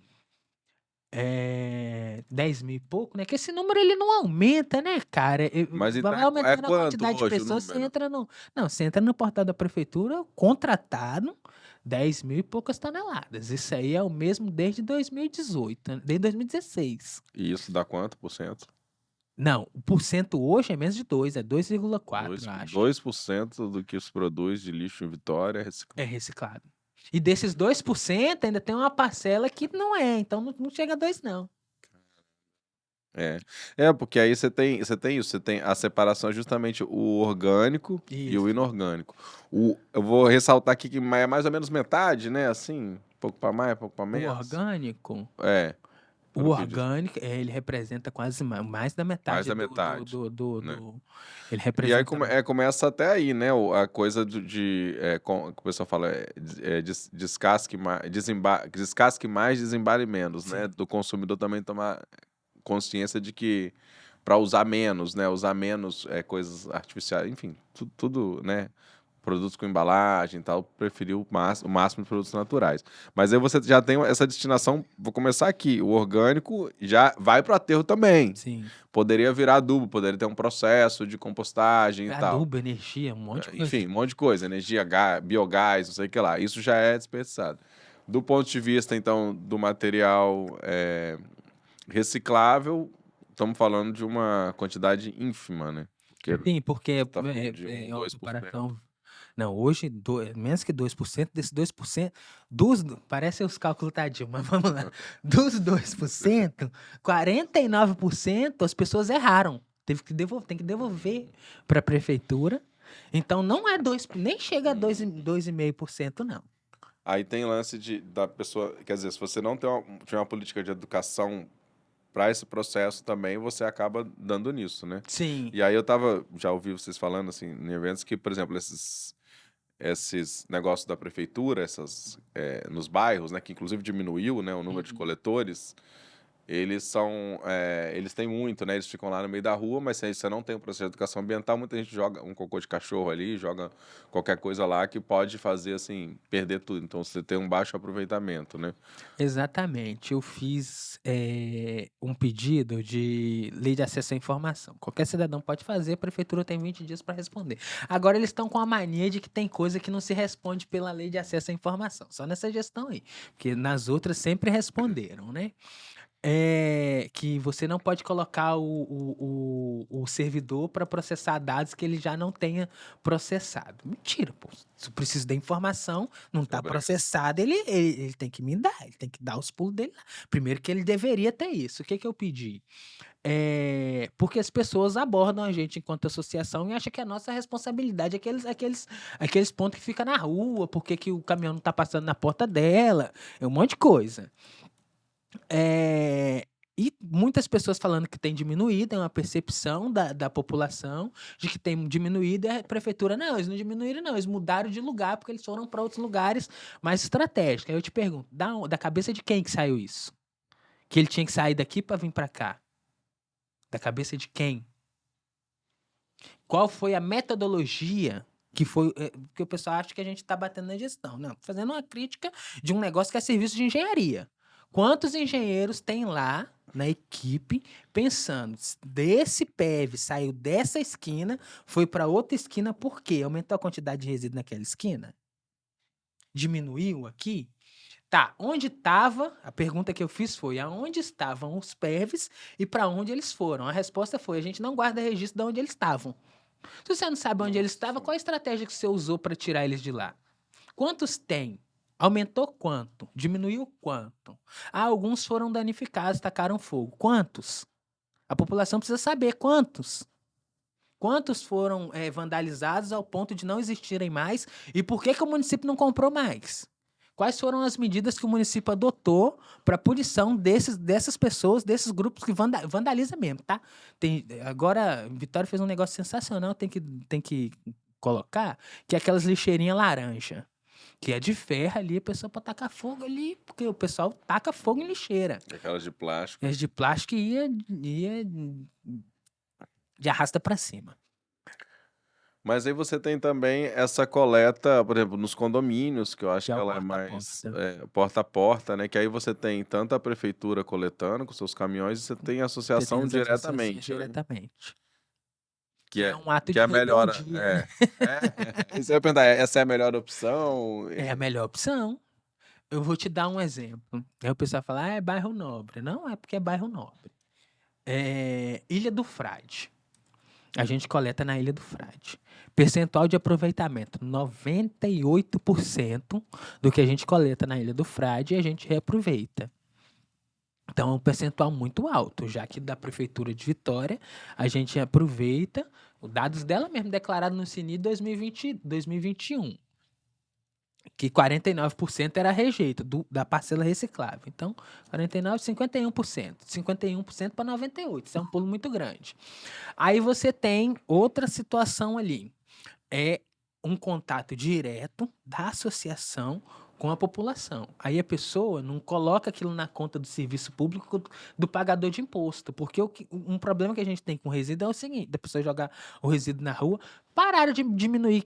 10 mil e pouco, né? Que esse número ele não aumenta, né, cara? Mas Vai então aumentando a quanto quantidade de hoje o pessoas, você número? entra no... Não, você entra no portal da prefeitura, contratado, 10 mil e poucas toneladas. Isso aí é o mesmo desde 2018, desde 2016. E isso dá quanto por cento? Não, o porcento hoje é menos de 2, é 2,4, eu acho. 2% do que se produz de lixo em Vitória é É reciclado. reciclado. E desses 2% ainda tem uma parcela que não é, então não chega a 2, não. Porque aí você tem isso, você tem a separação justamente o orgânico e o Isso. inorgânico. Eu vou ressaltar aqui que é mais ou menos metade, né? Assim, pouco para mais, pouco para O menos. orgânico... É. O pelo que eu disse. orgânico, ele representa quase mais da metade. Mais da metade, né? Ele E representa... aí começa até aí, né? A coisa que o pessoal fala, descasque mais, desembale menos, Sim. né? Do consumidor também tomar consciência de que para usar menos, né? Usar menos coisas artificiais, enfim, tudo, né? Produtos com embalagem e tal, preferiu o máximo de produtos naturais. Mas aí você já tem essa destinação, vou começar aqui, o orgânico já vai para o aterro também. Sim. Poderia virar adubo, poderia ter um processo de compostagem e tal. Adubo, energia, um monte de coisa. Enfim, um monte de coisa, energia, biogás, não sei o que lá. Isso já é desperdiçado. Do ponto de vista, então, do material reciclável, estamos falando de uma quantidade ínfima, né? Porque Sim, porque tá falando de é uma 2%. comparação. Não, hoje menos que 2%, desse 2%, dos, parece os cálculos tadinho, mas vamos lá. Dos 2%, 49% as pessoas erraram. Tem que devolver para a prefeitura. Então não é 2, nem chega a 2,5%, não. Aí tem lance da pessoa, quer dizer, se você não tiver uma política de educação para esse processo também, você acaba dando nisso, né? Sim. E aí já ouvi vocês falando assim, em eventos que, por exemplo, esses negócios da prefeitura, nos bairros, né, que inclusive diminuiu, né, o número de coletores, eles têm muito, né, eles ficam lá no meio da rua, mas se você não tem um processo de educação ambiental, muita gente joga um cocô de cachorro ali, joga qualquer coisa lá que pode fazer, assim, perder tudo. Então, você tem um baixo aproveitamento, né? Exatamente. Eu fiz um pedido de lei de acesso à informação. Qualquer cidadão pode fazer, a prefeitura tem 20 dias para responder. Agora eles estão com a mania de que tem coisa que não se responde pela lei de acesso à informação. Só nessa gestão aí. Porque nas outras sempre responderam, né? Que você não pode colocar o servidor para processar dados que ele já não tenha processado. Mentira, pô. Se eu preciso da informação, não está Obrigado. processado, ele tem que me dar, ele tem que dar os pulos dele lá. Primeiro que ele deveria ter isso. O que eu pedi? Porque as pessoas abordam a gente enquanto associação e acham que é nossa responsabilidade aqueles pontos que ficam na rua, porque que o caminhão não está passando na porta dela, é um monte de coisa. E muitas pessoas falando que tem diminuído, é uma percepção da população de que tem diminuído, e a prefeitura, não, eles não diminuíram, não, eles mudaram de lugar porque eles foram para outros lugares mais estratégicos. Aí eu te pergunto, da cabeça de quem que saiu isso? Que ele tinha que sair daqui para vir para cá? Da cabeça de quem? Qual foi a metodologia que foi. Porque o pessoal acha que a gente está batendo na gestão. Não, fazendo uma crítica de um negócio que é serviço de engenharia. Quantos engenheiros tem lá na equipe pensando, desse PEV saiu dessa esquina, foi para outra esquina, por quê? Aumentou a quantidade de resíduo naquela esquina? Diminuiu aqui? Tá, onde estava? A pergunta que eu fiz foi: aonde estavam os PEVs e para onde eles foram? A resposta foi: a gente não guarda registro de onde eles estavam. Se você não sabe onde eles estavam, qual a estratégia que você usou para tirar eles de lá? Quantos tem? Aumentou quanto? Diminuiu quanto? Alguns foram danificados, tacaram fogo. Quantos? A população precisa saber quantos. Quantos foram vandalizados ao ponto de não existirem mais e por que o município não comprou mais? Quais foram as medidas que o município adotou para punição dessas pessoas, desses grupos que vandalizam mesmo, tá? Agora, Vitória fez um negócio sensacional, tem que colocar, que é aquelas lixeirinhas laranja, que é de ferro ali, a pessoa pode tacar fogo ali, porque o pessoal taca fogo em lixeira. Aquelas de plástico. As de plástico ia de arrasta para cima. Mas aí você tem também essa coleta, por exemplo, nos condomínios, que eu acho Que é que o ela é porta a mais porta. porta a porta, né? Que aí você tem tanto a prefeitura coletando com seus caminhões e você tem a Você tem associação as associações diretamente, né? diretamente. Que É é, um ato que de é a melhor. rebeldia, né? Isso eu ia perguntar, essa é a melhor opção? É a melhor opção. Eu vou te dar um exemplo. Aí o pessoal fala, é bairro nobre. Não é porque é bairro nobre. Ilha do Frade. A gente coleta na Ilha do Frade. Percentual de aproveitamento: 98% do que a gente coleta na Ilha do Frade a gente reaproveita. Então é um percentual muito alto, já que da Prefeitura de Vitória a gente aproveita os dados dela mesmo declarado no CNI 2021, que 49% era rejeito da parcela reciclável. Então, 49, 51%. 51% para 98%. Isso é um pulo muito grande. Aí você tem outra situação ali. É um contato direto da associação com a população. Aí a pessoa não coloca aquilo na conta do serviço público do pagador de imposto, porque um problema que a gente tem com o resíduo é o seguinte: da pessoa jogar o resíduo na rua, pararam de diminuir.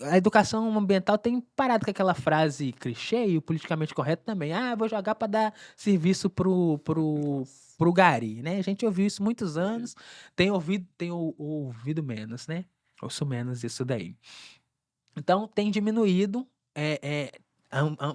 A educação ambiental tem parado com aquela frase clichê e o politicamente correto também. Vou jogar para dar serviço pro gari, né? A gente ouviu isso muitos anos, tem ouvido menos, né? Ouço menos isso daí. Então, tem diminuído,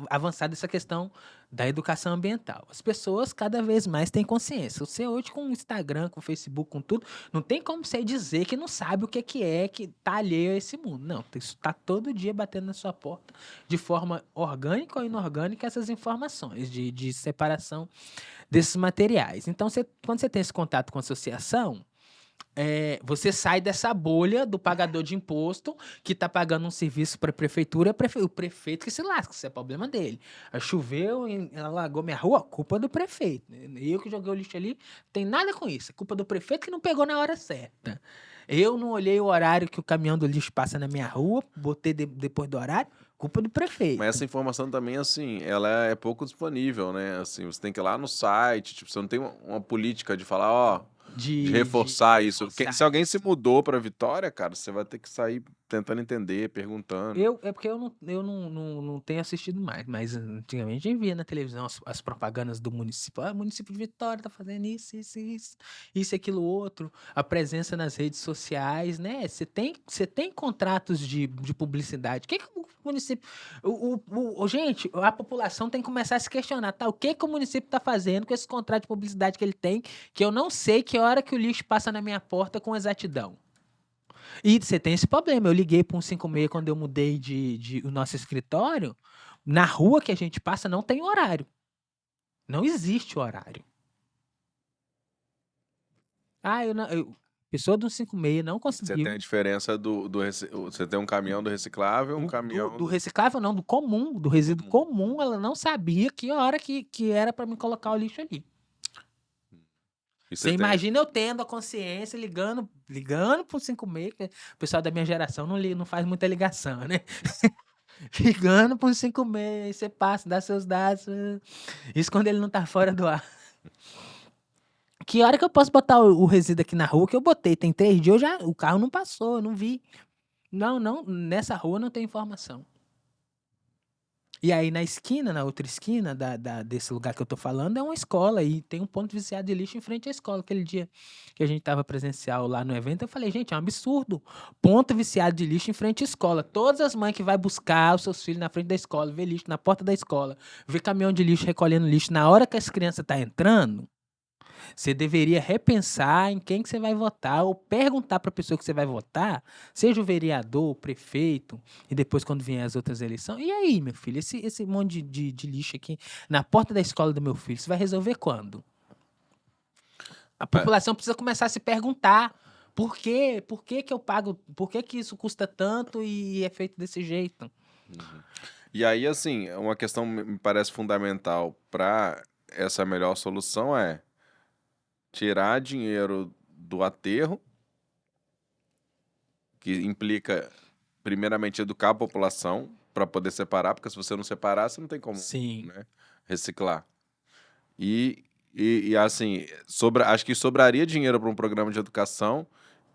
avançado essa questão da educação ambiental. As pessoas cada vez mais têm consciência. Você hoje com o Instagram, com o Facebook, com tudo, não tem como você dizer que não sabe o que é que tá alheio a esse mundo. Não, isso tá todo dia batendo na sua porta de forma orgânica ou inorgânica essas informações de separação desses materiais. Então, quando você tem esse contato com a associação, você sai dessa bolha do pagador de imposto que está pagando um serviço para a prefeitura, o prefeito que se lasca, isso é problema dele. Choveu, alagou minha rua, culpa do prefeito. Eu que joguei o lixo ali, tem nada com isso, é culpa do prefeito que não pegou na hora certa. Eu não olhei o horário que o caminhão do lixo passa na minha rua, botei depois do horário, culpa do prefeito. Mas essa informação também, assim, ela é pouco disponível, né? Assim, você tem que ir lá no site, tipo, você não tem uma política de falar, ó, de reforçar isso. Se alguém se mudou para Vitória, cara, você vai ter que sair tentando entender, perguntando. É porque eu não tenho assistido mais, mas antigamente a gente via na televisão as propagandas do município. O município de Vitória tá fazendo isso, isso, aquilo, outro. A presença nas redes sociais, né? Você tem contratos de publicidade. O que o município... Gente, a população tem que começar a se questionar, tá? O que o município tá fazendo com esse contrato de publicidade que ele tem, que eu não sei que hora que o lixo passa na minha porta com exatidão. E você tem esse problema. Eu liguei para um 156 quando eu mudei o nosso escritório. Na rua que a gente passa não tem horário. Não existe horário. Pessoa do 156 não conseguiu. Você tem a diferença você tem um caminhão do reciclável, um caminhão... Do reciclável não, do comum, do resíduo comum. Ela não sabia que hora que era para me colocar o lixo ali. Você imagina eu tendo a consciência, ligando pro 156, que o pessoal da minha geração não faz muita ligação, né? Ligando pro 156, você passa, dá seus dados. Isso quando ele não tá fora do ar. Que hora que eu posso botar o resíduo aqui na rua? Que eu botei, tem 3 dias, o carro não passou, eu não vi. Não, nessa rua não tem informação. E aí na outra esquina desse lugar que eu tô falando, é uma escola e tem um ponto viciado de lixo em frente à escola. Aquele dia que a gente tava presencial lá no evento, eu falei, gente, é um absurdo. Ponto viciado de lixo em frente à escola. Todas as mães que vai buscar os seus filhos na frente da escola, ver lixo na porta da escola, ver caminhão de lixo recolhendo lixo na hora que as crianças tá entrando, você deveria repensar em quem que você vai votar ou perguntar para a pessoa que você vai votar, seja o vereador, o prefeito, e depois quando vier as outras eleições. E aí, meu filho, esse monte de lixo aqui na porta da escola do meu filho, você vai resolver quando? A população precisa começar a se perguntar por quê? Por que eu pago? Por que isso custa tanto e é feito desse jeito? E aí, assim, uma questão me parece fundamental para essa melhor solução é tirar dinheiro do aterro, que implica, primeiramente, educar a população para poder separar, porque se você não separar, você não tem como, né, reciclar. E assim, acho que sobraria dinheiro para um programa de educação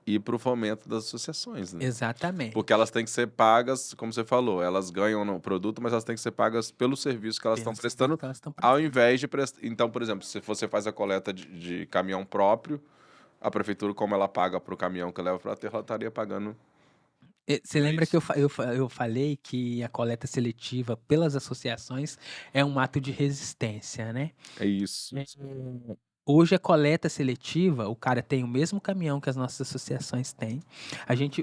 e para o fomento das associações, né? Exatamente. Porque elas têm que ser pagas, como você falou, elas ganham no produto, mas elas têm que ser pagas pelo serviço que elas estão prestando, ao invés de prestar. Então, por exemplo, se você faz a coleta de caminhão próprio, a prefeitura, como ela paga para o caminhão que leva para o aterro, ela estaria pagando. Você lembra que eu falei que a coleta seletiva pelas associações é um ato de resistência, né? É isso. Hoje a coleta seletiva, o cara tem o mesmo caminhão que as nossas associações têm.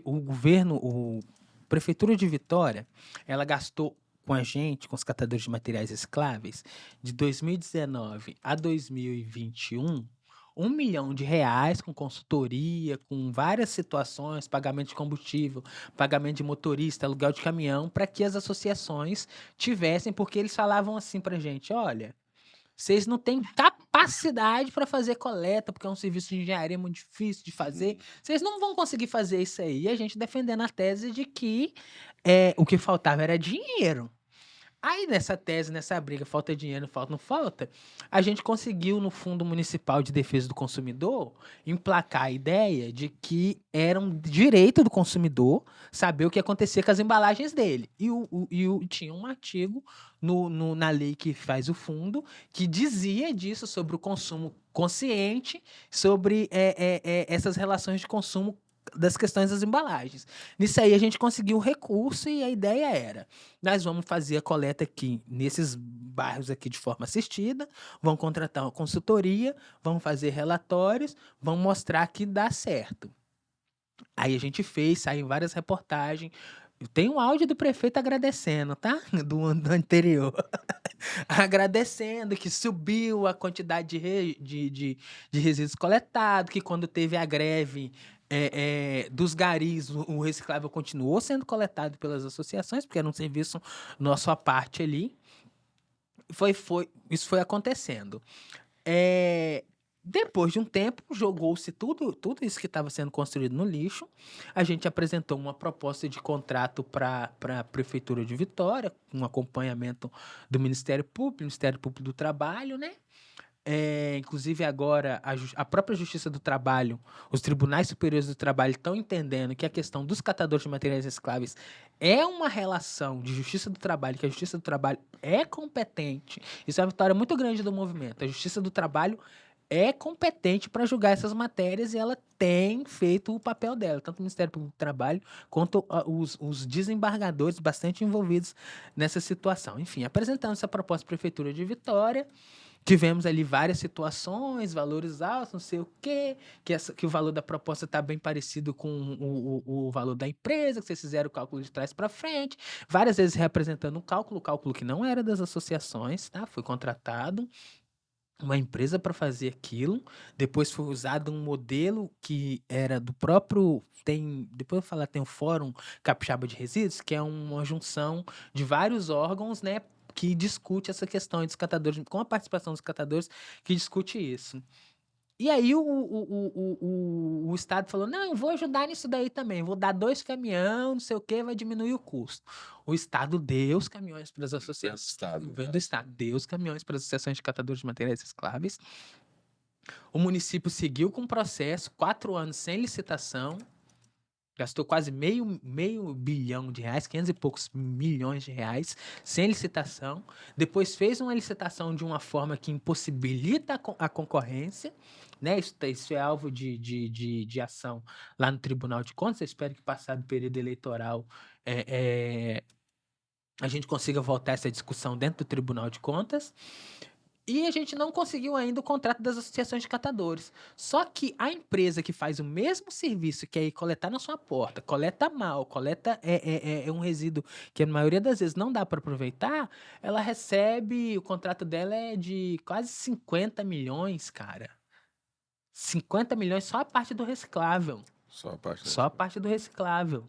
O governo, a Prefeitura de Vitória, ela gastou com a gente, com os catadores de materiais recicláveis, de 2019 a 2021, R$1 milhão com consultoria, com várias situações, pagamento de combustível, pagamento de motorista, aluguel de caminhão, para que as associações tivessem, porque eles falavam assim pra gente, olha, vocês não têm capacidade para fazer coleta, porque é um serviço de engenharia muito difícil de fazer. Vocês não vão conseguir fazer isso aí. E a gente defendendo a tese de que o que faltava era dinheiro. Aí nessa tese, nessa briga, falta dinheiro, não falta, a gente conseguiu no Fundo Municipal de Defesa do Consumidor emplacar a ideia de que era um direito do consumidor saber o que acontecia com as embalagens dele. E tinha um artigo na lei que faz o fundo que dizia disso sobre o consumo consciente, sobre essas relações de consumo das questões das embalagens. Nisso aí a gente conseguiu um recurso e a ideia era, nós vamos fazer a coleta aqui nesses bairros aqui de forma assistida, vamos contratar uma consultoria, vamos fazer relatórios, vamos mostrar que dá certo. Aí a gente fez, saiu várias reportagens. Tem um áudio do prefeito agradecendo, tá? Do ano anterior. Agradecendo que subiu a quantidade de resíduos coletados, que quando teve a greve dos garis, o reciclável continuou sendo coletado pelas associações, porque era um serviço nosso à parte ali. Isso foi acontecendo. Depois de um tempo, jogou-se tudo isso que estava sendo construído no lixo. A gente apresentou uma proposta de contrato para a Prefeitura de Vitória, um acompanhamento do Ministério Público do Trabalho, né? Inclusive agora a própria Justiça do Trabalho, os Tribunais Superiores do Trabalho estão entendendo que a questão dos catadores de materiais recicláveis é uma relação de Justiça do Trabalho, que a Justiça do Trabalho é competente. Isso é uma vitória muito grande do movimento. A Justiça do Trabalho é competente para julgar essas matérias e ela tem feito o papel dela, tanto o Ministério Público do Trabalho quanto os desembargadores bastante envolvidos nessa situação. Enfim, apresentando essa proposta à Prefeitura de Vitória, tivemos ali várias situações, valores altos, não sei o quê, que o valor da proposta está bem parecido com o valor da empresa, que vocês fizeram o cálculo de trás para frente, várias vezes representando o cálculo que não era das associações, tá? Foi contratado uma empresa para fazer aquilo, depois foi usado um modelo que era do próprio, depois eu vou falar, tem o Fórum Capixaba de Resíduos, que é uma junção de vários órgãos, né, que discute essa questão dos catadores, com a participação dos catadores, que discute isso. E aí o Estado falou, não, eu vou ajudar nisso daí também, vou dar 2 caminhões, não sei o quê, vai diminuir o custo. O Estado deu os caminhões para as associações. O governo do Estado deu os caminhões para as associações de catadores de materiais recicláveis. O município seguiu com o processo, 4 anos sem licitação, gastou quase meio bilhão de reais, 500 e poucos milhões de reais, sem licitação. Depois fez uma licitação de uma forma que impossibilita a concorrência, né? Isso é alvo de ação lá no Tribunal de Contas. Eu espero que, passado o período eleitoral, a gente consiga voltar essa discussão dentro do Tribunal de Contas. E a gente não conseguiu ainda o contrato das associações de catadores. Só que a empresa que faz o mesmo serviço, que é ir coletar na sua porta, coleta mal, coleta um resíduo que a maioria das vezes não dá para aproveitar, ela recebe, o contrato dela é de quase 50 milhões, cara. 50 milhões só a parte do reciclável. Só a parte Só a parte do reciclável.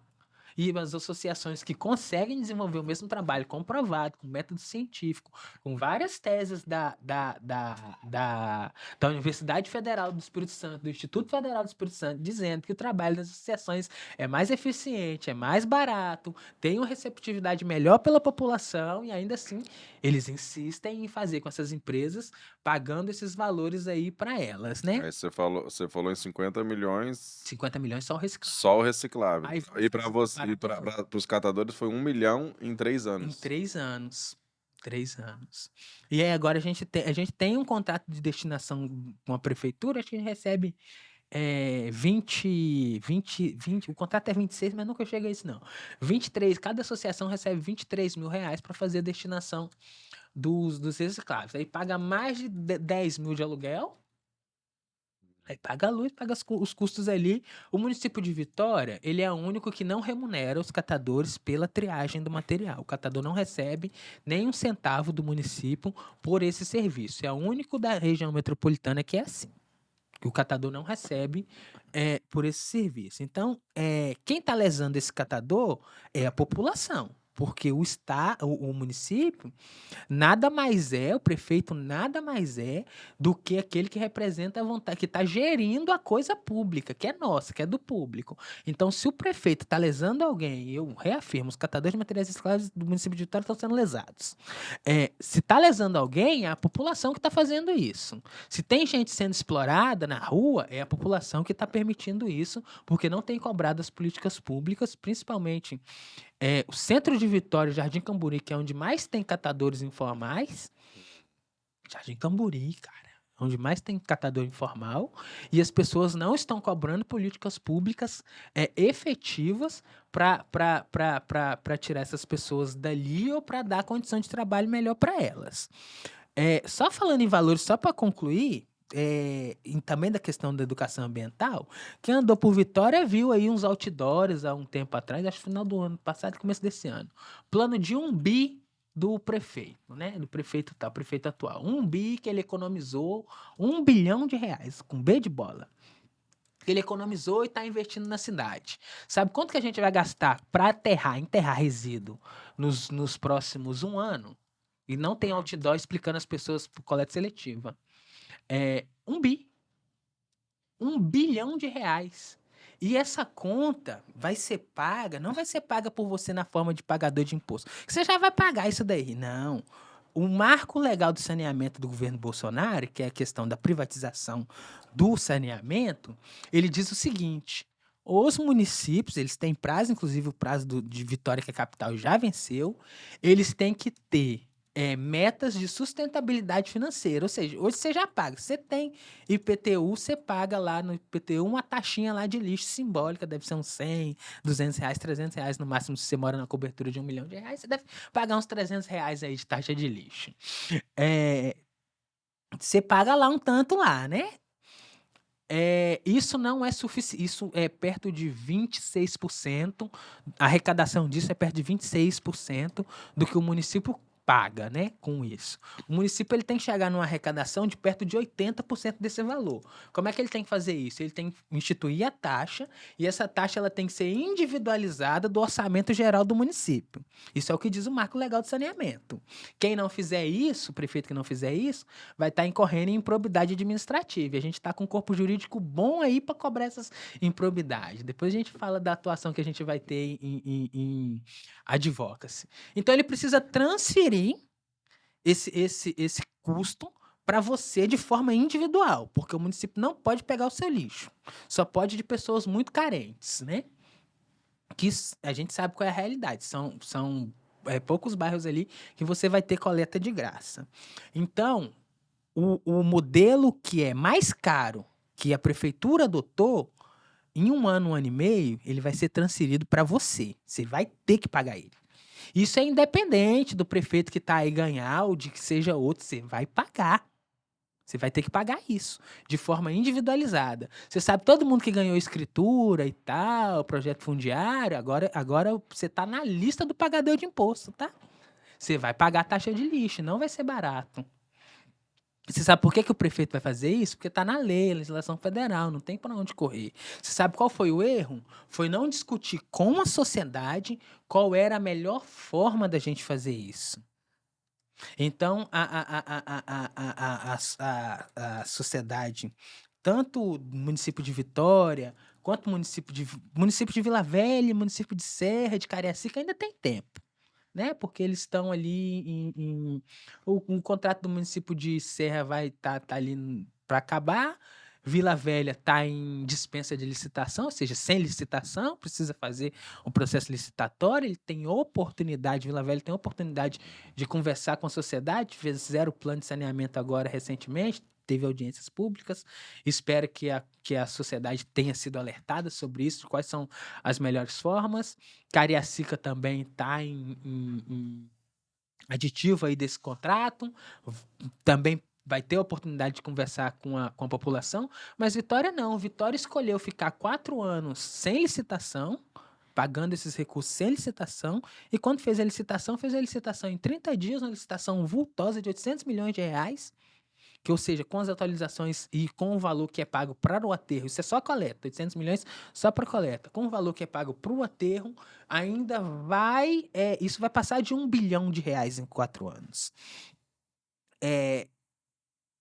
E as associações que conseguem desenvolver o mesmo trabalho comprovado, com método científico, com várias teses da Universidade Federal do Espírito Santo, do Instituto Federal do Espírito Santo, dizendo que o trabalho das associações é mais eficiente, é mais barato, tem uma receptividade melhor pela população, e ainda assim eles insistem em fazer com essas empresas, pagando esses valores aí para elas, né? Aí você falou em 50 milhões, 50 milhões só o reciclável. só o reciclável. Aí, E para você, e para os catadores foi 1 milhão em 3 Em anos. 3 anos. 3 anos. E aí agora a gente tem um contrato de destinação com a prefeitura, acho que a gente recebe 20, o contrato é 26, mas nunca chega a isso não. 23, cada associação recebe 23 mil reais para fazer a destinação dos recicláveis. Aí paga mais de 10 mil de aluguel. Aí paga a luz, paga os custos ali. O município de Vitória, ele é o único que não remunera os catadores pela triagem do material. O catador não recebe nem um centavo do município por esse serviço. É o único da região metropolitana que é assim. Que o catador não recebe por esse serviço. Então, quem está lesando esse catador é a população. Porque o município nada mais o prefeito nada mais do que aquele que representa a vontade, que está gerindo a coisa pública, que é nossa, que é do público. Então, se o prefeito está lesando alguém, eu reafirmo, os catadores de materiais recicláveis do município de Vitória estão sendo lesados. Se está lesando alguém, é a população que está fazendo isso. Se tem gente sendo explorada na rua, é a população que está permitindo isso, porque não tem cobrado as políticas públicas, principalmente o centro de Vitória, Jardim Camburi, que é onde mais tem catadores informais. Jardim Camburi, cara. onde mais tem catador informal, e as pessoas não estão cobrando políticas públicas efetivas para tirar essas pessoas dali ou para dar condição de trabalho melhor para elas. Só falando em valores, só para concluir, e também da questão da educação ambiental, quem andou por Vitória viu aí uns outdoors há um tempo atrás, acho que final do ano passado, começo desse ano. Plano de 1 bi do prefeito, né? Do prefeito prefeito atual. 1 bi que ele economizou, 1 bilhão de reais, com B de bola. Que ele economizou e está investindo na cidade. Sabe quanto que a gente vai gastar para enterrar resíduo nos próximos 1 ano? E não tem outdoor explicando as pessoas por coleta seletiva. 1 bi. 1 bilhão de reais. E essa conta vai ser paga, não vai ser paga por você na forma de pagador de imposto. Você já vai pagar isso daí. Não. O marco legal do saneamento do governo Bolsonaro, que é a questão da privatização do saneamento, ele diz o seguinte: os municípios, eles têm prazo, inclusive o prazo de Vitória, que é a capital, já venceu, eles têm que ter metas de sustentabilidade financeira, ou seja, hoje você já paga, você tem IPTU, você paga lá no IPTU uma taxinha lá de lixo simbólica, deve ser uns 100, 200 reais, 300 reais no máximo, se você mora na cobertura de 1 milhão de reais, você deve pagar uns 300 reais aí de taxa de lixo. Você paga lá um tanto lá, né? Isso não é suficiente, isso é perto de 26%, a arrecadação disso é perto de 26% do que o município paga, né, com isso. O município ele tem que chegar numa arrecadação de perto de 80% desse valor. Como é que ele tem que fazer isso? Ele tem que instituir a taxa, e essa taxa ela tem que ser individualizada do orçamento geral do município. Isso é o que diz o Marco Legal de Saneamento. Quem não fizer isso, o prefeito que não fizer isso, vai estar incorrendo em improbidade administrativa. E a gente está com um corpo jurídico bom aí para cobrar essas improbidades. Depois a gente fala da atuação que a gente vai ter em advocacy. Então ele precisa transferir esse custo para você de forma individual, porque o município não pode pegar o seu lixo. Só pode de pessoas muito carentes, né? Que a gente sabe qual é a realidade. São poucos bairros ali que você vai ter coleta de graça. Então, o modelo que é mais caro que a prefeitura adotou, em 1 ano, 1 ano e meio, ele vai ser transferido para você. Você vai ter que pagar ele. Isso é independente do prefeito que está aí ganhar ou de que seja outro, você vai pagar. Você vai ter que pagar isso de forma individualizada. Você sabe, todo mundo que ganhou escritura e tal, projeto fundiário, agora você está na lista do pagador de imposto, tá? Você vai pagar a taxa de lixo, não vai ser barato. Você sabe por que o prefeito vai fazer isso? Porque está na lei, legislação federal, não tem para onde correr. Você sabe qual foi o erro? Foi não discutir com a sociedade qual era a melhor forma da gente fazer isso. Então, a sociedade, tanto do município de Vitória, quanto município de Vila Velha, município de Serra, de Cariacica, ainda tem tempo. Né? Porque eles estão ali o contrato do município de Serra vai tá ali para acabar. Vila Velha está em dispensa de licitação, ou seja, sem licitação, precisa fazer um processo licitatório. Ele tem oportunidade, Vila Velha tem oportunidade de conversar com a sociedade, fizeram o plano de saneamento agora recentemente, teve audiências públicas. Espero que a sociedade tenha sido alertada sobre isso, quais são as melhores formas. Cariacica também está em aditivo aí desse contrato, também vai ter a oportunidade de conversar com a população, mas Vitória não. Vitória escolheu ficar 4 anos sem licitação, pagando esses recursos sem licitação, e quando fez a licitação em 30 dias, uma licitação vultosa de 800 milhões de reais, que, ou seja, com as atualizações e com o valor que é pago para o aterro, isso é só coleta, 800 milhões só para coleta, com o valor que é pago para o aterro, ainda isso vai passar de 1 bilhão de reais em 4 anos.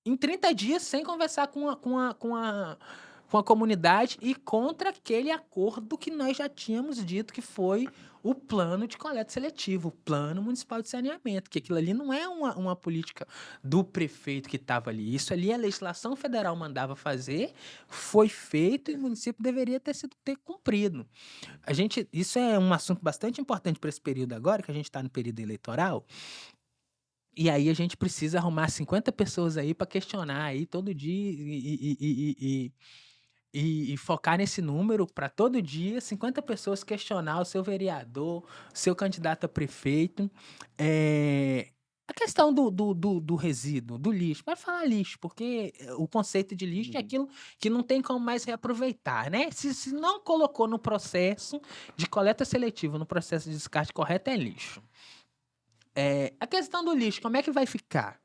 Em 30 dias, sem conversar com a comunidade e contra aquele acordo que nós já tínhamos dito que foi o plano de coleta seletiva, o plano municipal de saneamento, que aquilo ali não é uma política do prefeito que estava ali. Isso ali a legislação federal mandava fazer, foi feito e o município deveria ter cumprido. Isso é um assunto bastante importante para esse período agora, que a gente está no período eleitoral. E aí a gente precisa arrumar 50 pessoas aí para questionar aí todo dia e focar nesse número para todo dia 50 pessoas questionar o seu vereador, o seu candidato a prefeito. A questão do resíduo, do lixo, vai falar lixo, porque o conceito de lixo é aquilo que não tem como mais reaproveitar, né? Se não colocou no processo de coleta seletiva, no processo de descarte correto, é lixo. A questão do lixo, como é que vai ficar?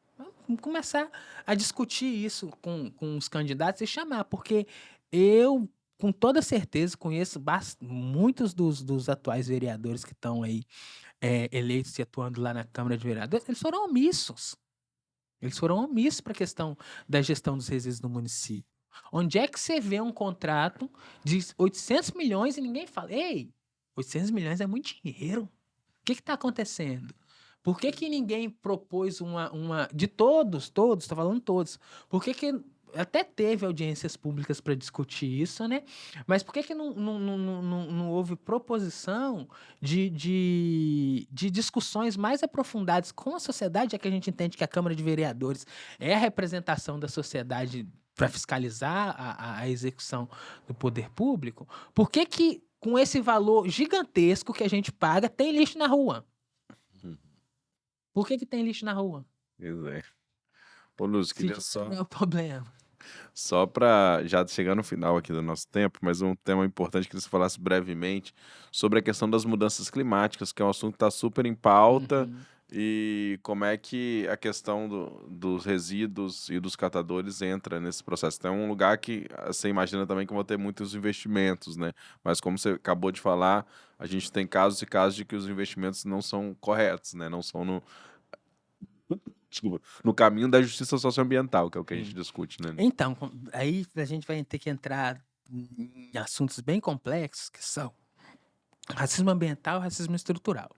Vamos começar a discutir isso com os candidatos e chamar, porque eu, com toda certeza, conheço muitos dos atuais vereadores que estão aí eleitos e atuando lá na Câmara de Vereadores, eles foram omissos. Eles foram omissos para a questão da gestão dos resíduos do município. Onde é que você vê um contrato de 800 milhões e ninguém fala, ei, 800 milhões é muito dinheiro. O que está acontecendo? Por que ninguém propôs de todos, estou falando todos, por que até teve audiências públicas para discutir isso, né? Mas por que não houve proposição de discussões mais aprofundadas com a sociedade, já que a gente entende que a Câmara de Vereadores é a representação da sociedade para fiscalizar a execução do poder público? Por que com esse valor gigantesco que a gente paga, tem lixo na rua? Por que tem lixo na rua? Pois é. Ô, Lúcio, queria Se não é o problema. só para já chegar no final aqui do nosso tempo, mas um tema importante que você falasse brevemente sobre a questão das mudanças climáticas, que é um assunto que está super em pauta, e como é que a questão dos resíduos e dos catadores entra nesse processo. Então, é um lugar que você imagina também que vão ter muitos investimentos, né? Mas como você acabou de falar, a gente tem casos e casos de que os investimentos não são corretos, né? Não são no caminho da justiça socioambiental, que é o que a gente discute, né? Então, aí a gente vai ter que entrar em assuntos bem complexos, que são racismo ambiental e racismo estrutural.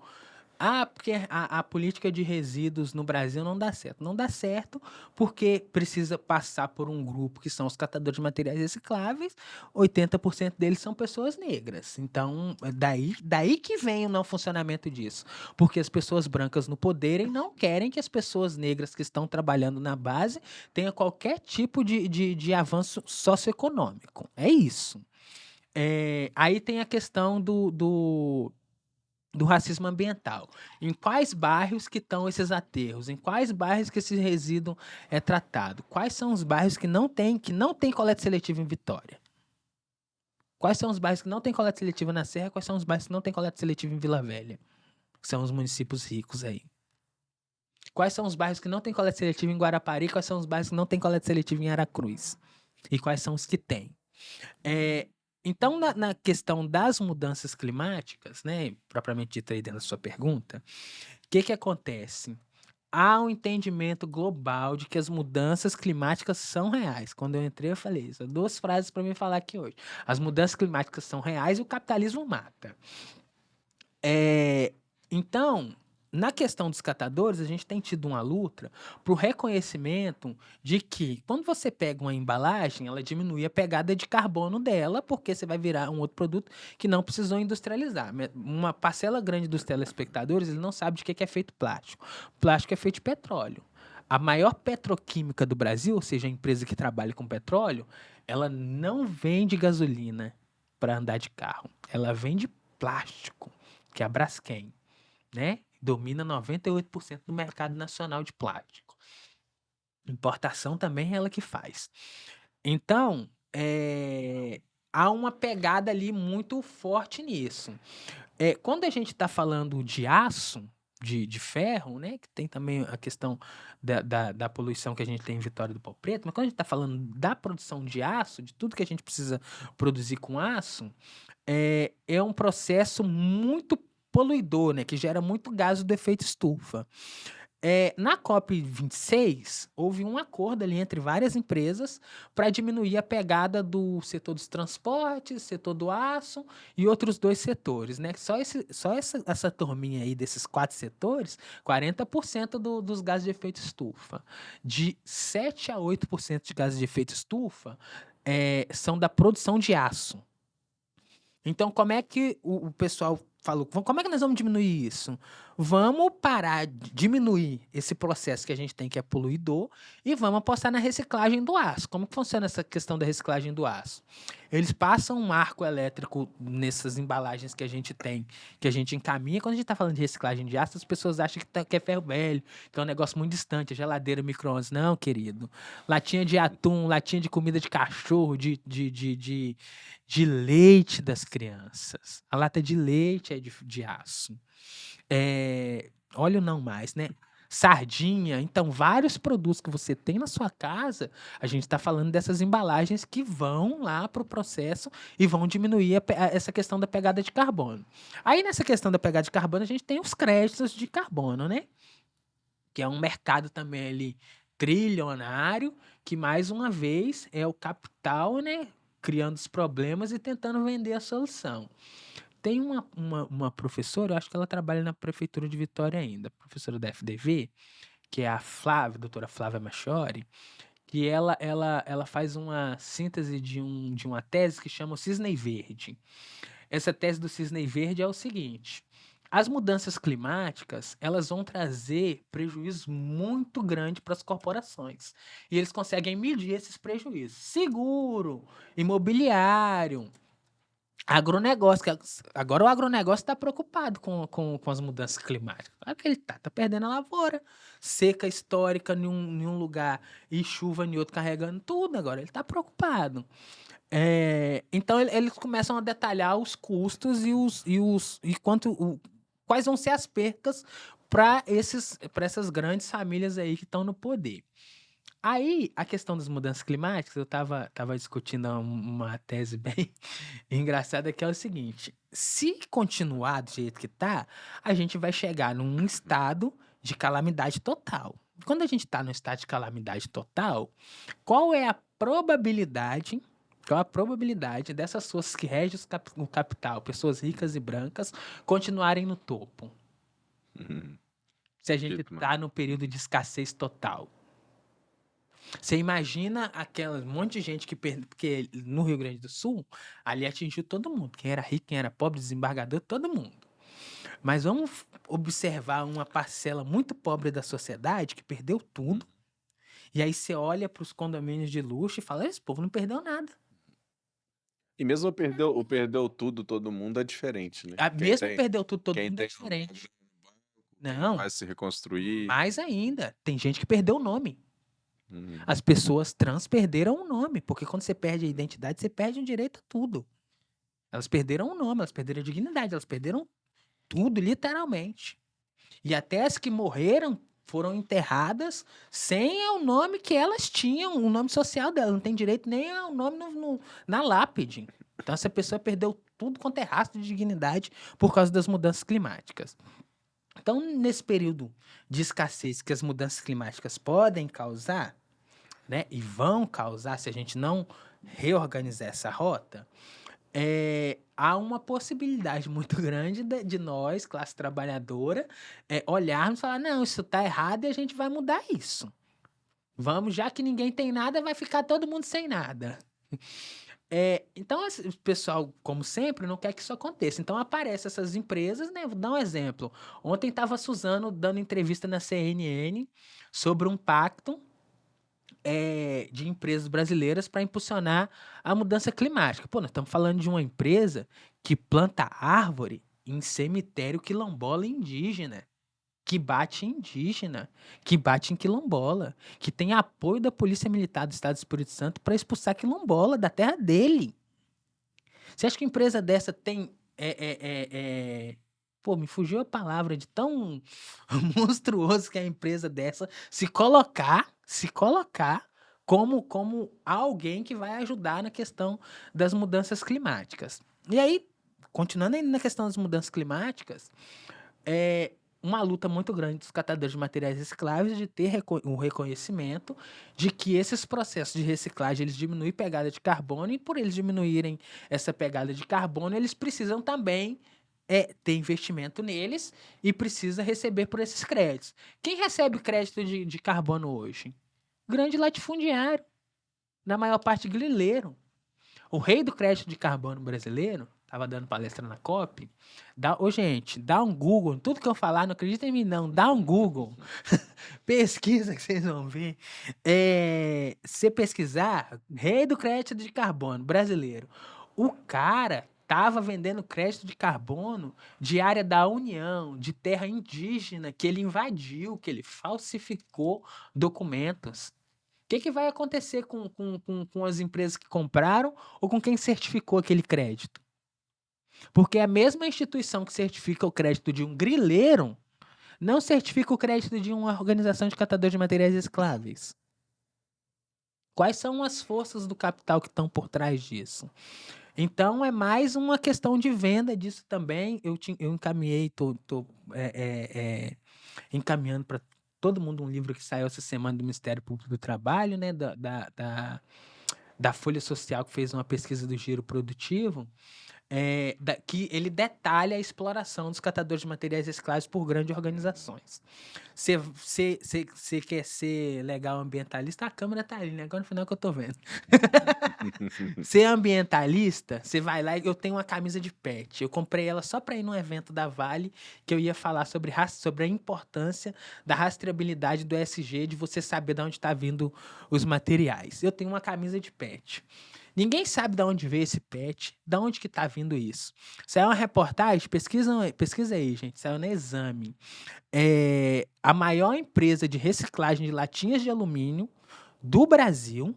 Porque a política de resíduos no Brasil não dá certo. Não dá certo porque precisa passar por um grupo que são os catadores de materiais recicláveis, 80% deles são pessoas negras. Então, daí que vem o não funcionamento disso. Porque as pessoas brancas no poder não querem que as pessoas negras que estão trabalhando na base tenham qualquer tipo de avanço socioeconômico. É isso. Aí tem a questão do racismo ambiental. Em quais bairros que estão esses aterros? Em quais bairros que esse resíduo é tratado? Quais são os bairros que não tem coleta seletiva em Vitória? Quais são os bairros que não tem coleta seletiva na Serra? Quais são os bairros que não tem coleta seletiva em Vila Velha? Que são os municípios ricos aí. Quais são os bairros que não tem coleta seletiva em Guarapari? Quais são os bairros que não tem coleta seletiva em Aracruz? E quais são os que têm? Então, na questão das mudanças climáticas, né, propriamente dita aí dentro da sua pergunta, o que acontece? Há um entendimento global de que as mudanças climáticas são reais. Quando eu entrei, eu falei isso. 2 frases para mim falar aqui hoje. As mudanças climáticas são reais e o capitalismo mata. Então, na questão dos catadores, a gente tem tido uma luta para o reconhecimento de que, quando você pega uma embalagem, ela diminui a pegada de carbono dela, porque você vai virar um outro produto que não precisou industrializar. Uma parcela grande dos telespectadores, eles não sabem de que é feito plástico. Plástico é feito de petróleo. A maior petroquímica do Brasil, ou seja, a empresa que trabalha com petróleo, ela não vende gasolina para andar de carro. Ela vende plástico, que é a Braskem, né? Domina 98% do mercado nacional de plástico. Importação também é ela que faz. Então, há uma pegada ali muito forte nisso. Quando a gente está falando de aço, de ferro, né, que tem também a questão da poluição que a gente tem em Vitória do Pau Preto, mas quando a gente está falando da produção de aço, de tudo que a gente precisa produzir com aço, é um processo muito poluidor, né, que gera muito gás do efeito estufa. Na COP26, houve um acordo ali entre várias empresas para diminuir a pegada do setor dos transportes, setor do aço e outros 2 setores, né? Só essa turminha aí desses 4 setores, 40% dos gases de efeito estufa. De 7 a 8% de gases de efeito estufa são da produção de aço. Então, como é que o pessoal falou, como é que nós vamos diminuir isso? Vamos parar de diminuir esse processo que a gente tem, que é poluidor, e vamos apostar na reciclagem do aço. Como que funciona essa questão da reciclagem do aço? Eles passam um arco elétrico nessas embalagens que a gente tem, que a gente encaminha. Quando a gente está falando de reciclagem de aço, as pessoas acham que é ferro velho, que é um negócio muito distante, geladeira, micro-ondas. Não, querido. Latinha de atum, latinha de comida de cachorro, de leite das crianças. A lata de leite é de aço. Óleo não mais, né? Sardinha. Então, vários produtos que você tem na sua casa, a gente está falando dessas embalagens que vão lá para o processo e vão diminuir essa questão da pegada de carbono. Aí, nessa questão da pegada de carbono, a gente tem os créditos de carbono, né? Que é um mercado também ali trilionário, que mais uma vez é o capital, né? Criando os problemas e tentando vender a solução. Tem uma professora, eu acho que ela trabalha na prefeitura de Vitória ainda, professora da FDV, que é a Flávia, doutora Flávia Machiori, que ela faz uma síntese de uma tese que chama o Cisne Verde. Essa tese do Cisne Verde é o seguinte: as mudanças climáticas, elas vão trazer prejuízo muito grande para as corporações. E eles conseguem medir esses prejuízos. Seguro, imobiliário, agronegócio. Agora o agronegócio está preocupado com as mudanças climáticas. Claro que ele tá perdendo a lavoura. Seca histórica em um lugar e chuva em outro, carregando tudo. Agora ele está preocupado. Então eles começam a detalhar os custos quais vão ser as percas para essas grandes famílias aí que estão no poder. Aí, a questão das mudanças climáticas, eu tava discutindo uma tese bem engraçada, que é o seguinte: se continuar do jeito que tá, a gente vai chegar num estado de calamidade total. Quando a gente está no estado de calamidade total, qual é a probabilidade dessas pessoas que regem o capital, pessoas ricas e brancas, continuarem no topo? Se a gente está no período de escassez total. Você imagina aquele monte de gente porque no Rio Grande do Sul, ali atingiu todo mundo. Quem era rico, quem era pobre, desembargador, todo mundo. Mas vamos observar uma parcela muito pobre da sociedade que perdeu tudo. E aí você olha para os condomínios de luxo e fala: esse povo não perdeu nada. E mesmo perdeu tudo, todo mundo é diferente, né? Perdeu tudo, todo mundo é diferente. Não. Vai se reconstruir. Mais ainda, tem gente que perdeu o nome. As pessoas trans perderam o nome, porque quando você perde a identidade, você perde o direito a tudo. Elas perderam o nome, elas perderam a dignidade, elas perderam tudo, literalmente. E até as que morreram foram enterradas sem o nome que elas tinham, o nome social dela. Não tem direito nem ao nome na lápide. Então essa pessoa perdeu tudo quanto é rastro de dignidade por causa das mudanças climáticas. Então, nesse período de escassez que as mudanças climáticas podem causar, né, e vão causar se a gente não reorganizar essa rota, há uma possibilidade muito grande de nós, classe trabalhadora, olharmos e falar: não, isso está errado e a gente vai mudar isso. Vamos, já que ninguém tem nada, vai ficar todo mundo sem nada. Então, o pessoal, como sempre, não quer que isso aconteça. Então, aparecem essas empresas, né? Vou dar um exemplo. Ontem estava a Suzano dando entrevista na CNN sobre um pacto de empresas brasileiras para impulsionar a mudança climática. Pô, nós estamos falando de uma empresa que planta árvore em cemitério quilombola indígena, que bate em indígena, que bate em quilombola, que tem apoio da Polícia Militar do Estado do Espírito Santo para expulsar quilombola da terra dele. Você acha que uma empresa dessa tem... Pô, me fugiu a palavra de tão monstruoso que é a empresa dessa se colocar como alguém que vai ajudar na questão das mudanças climáticas. E aí, continuando ainda na questão das mudanças climáticas, uma luta muito grande dos catadores de materiais recicláveis de ter um reconhecimento de que esses processos de reciclagem eles diminuem a pegada de carbono, e por eles diminuírem essa pegada de carbono, eles precisam também ter investimento neles e precisa receber por esses créditos. Quem recebe crédito de carbono hoje? Grande latifundiário, na maior parte grileiro. O rei do crédito de carbono brasileiro tava dando palestra na COP. Ô, gente, dá um Google. Tudo que eu falar, não acredita em mim, não. Dá um Google. Pesquisa que vocês vão ver. Se pesquisar, rei do crédito de carbono brasileiro. O cara tava vendendo crédito de carbono de área da União, de terra indígena, que ele invadiu, que ele falsificou documentos. O que vai acontecer com as empresas que compraram ou com quem certificou aquele crédito? Porque a mesma instituição que certifica o crédito de um grileiro não certifica o crédito de uma organização de catadores de materiais recicláveis. Quais são as forças do capital que estão por trás disso? Então, é mais uma questão de venda disso também. Eu encaminhei, estou encaminhando para todo mundo um livro que saiu essa semana do Ministério Público do Trabalho, né, da Folha Social, que fez uma pesquisa do giro produtivo, que ele detalha a exploração dos catadores de materiais recicláveis por grandes organizações. Você quer ser legal ambientalista? A câmera tá ali, né? Agora no final que eu tô vendo. Ser ambientalista, você vai lá e eu tenho uma camisa de pet. Eu comprei ela só para ir num evento da Vale, que eu ia falar sobre a importância da rastreabilidade do ESG, de você saber de onde está vindo os materiais. Eu tenho uma camisa de pet. Ninguém sabe de onde veio esse pet, de onde que está vindo isso. Saiu uma reportagem, pesquisa aí, gente, saiu no Exame. A maior empresa de reciclagem de latinhas de alumínio do Brasil,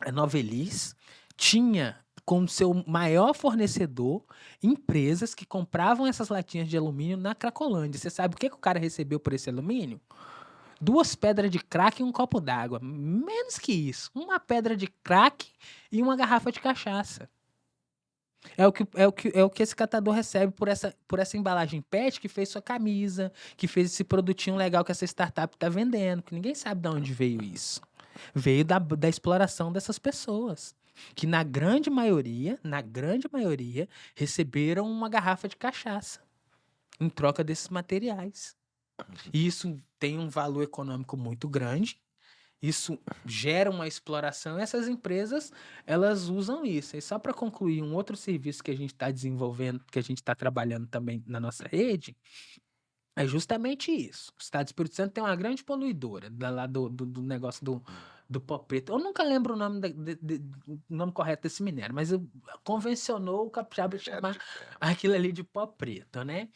a Novelis, tinha como seu maior fornecedor empresas que compravam essas latinhas de alumínio na Cracolândia. Você sabe o que o cara recebeu por esse alumínio? 2 pedras de crack e um copo d'água. Menos que isso. 1 pedra de crack e uma garrafa de cachaça. É o que esse catador recebe por essa embalagem PET que fez sua camisa, que fez esse produtinho legal que essa startup está vendendo, que ninguém sabe de onde veio isso. Veio da exploração dessas pessoas, que na grande maioria, receberam uma garrafa de cachaça em troca desses materiais. E isso tem um valor econômico muito grande. Isso gera uma exploração. Essas empresas, elas usam isso. E só para concluir, um outro serviço que a gente está desenvolvendo, que a gente está trabalhando também na nossa rede, é justamente isso. O Estado do Espírito Santo tem uma grande poluidora lá do negócio do pó preto. Eu nunca lembro o nome, o nome correto desse minério, mas convencionou o capixaba chamar aquilo ali de pó preto, né?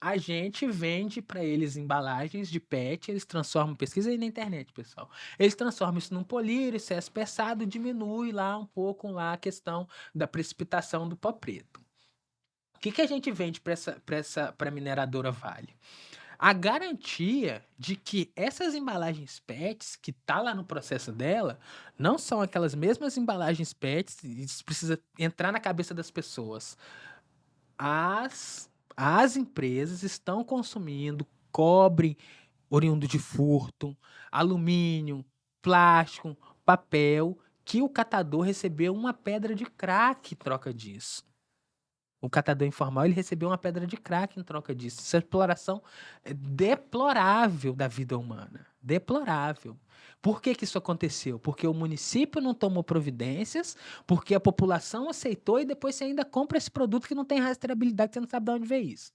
A gente vende para eles embalagens de PET, eles transformam, pesquisa aí na internet, pessoal. Eles transformam isso num polímero, isso é espessado, diminui lá um pouco lá a questão da precipitação do pó preto. O que a gente vende para a mineradora Vale? A garantia de que essas embalagens PETs, que tá lá no processo dela, não são aquelas mesmas embalagens PETs, isso precisa entrar na cabeça das pessoas. As empresas estão consumindo cobre oriundo de furto, alumínio, plástico, papel, que o catador recebeu 1 pedra de crack em troca disso. O catador informal, ele recebeu 1 pedra de crack em troca disso. Essa exploração é deplorável da vida humana. Deplorável. Por que isso aconteceu? Porque o município não tomou providências, porque a população aceitou e depois você ainda compra esse produto que não tem rastreabilidade, você não sabe de onde veio isso.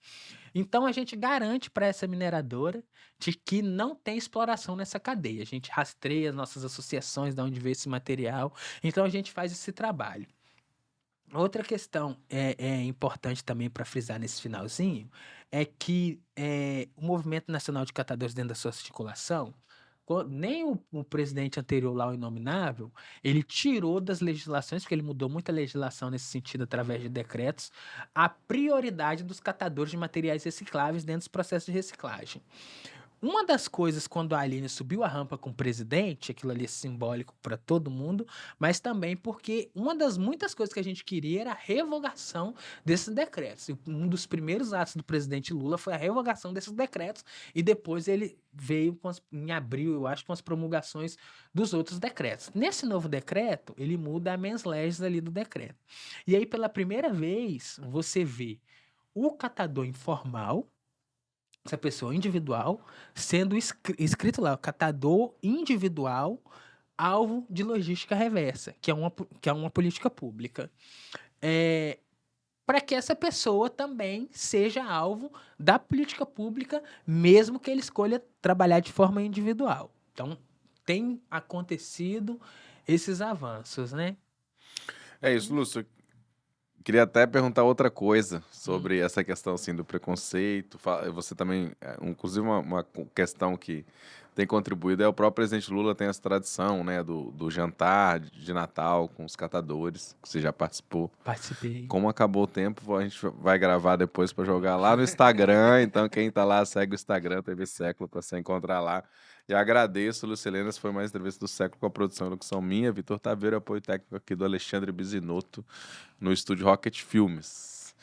Então, a gente garante para essa mineradora de que não tem exploração nessa cadeia. A gente rastreia as nossas associações, de onde veio esse material. Então, a gente faz esse trabalho. Outra questão importante também para frisar nesse finalzinho é que o Movimento Nacional de Catadores, dentro da sua articulação, nem o presidente anterior lá, o inominável, ele tirou das legislações, porque ele mudou muita legislação nesse sentido através de decretos, a prioridade dos catadores de materiais recicláveis dentro dos processos de reciclagem. Uma das coisas, quando a Aline subiu a rampa com o presidente, aquilo ali é simbólico para todo mundo, mas também porque uma das muitas coisas que a gente queria era a revogação desses decretos. E um dos primeiros atos do presidente Lula foi a revogação desses decretos, e depois ele veio em abril, eu acho, com as promulgações dos outros decretos. Nesse novo decreto, ele muda a mens legis ali do decreto. E aí, pela primeira vez, você vê o catador informal, essa pessoa individual, sendo escrito lá, catador individual, alvo de logística reversa, que é uma política pública. para que essa pessoa também seja alvo da política pública, mesmo que ele escolha trabalhar de forma individual. Então, tem acontecido esses avanços, né? É isso, Lúcio. Queria até perguntar outra coisa sobre essa questão assim, do preconceito. Você também, inclusive uma questão que tem contribuído é o próprio presidente Lula tem essa tradição, né, do jantar de Natal com os catadores, que você já participou. Participei. Como acabou o tempo, a gente vai gravar depois para jogar lá no Instagram. Então, quem tá lá, segue o Instagram, TV Século, para você encontrar lá. E agradeço, Lucilena. Essa foi mais entrevista do Século com a produção e locução minha, Vitor Taveira, apoio técnico aqui do Alexandre Bisinotto, no estúdio Rocket Filmes.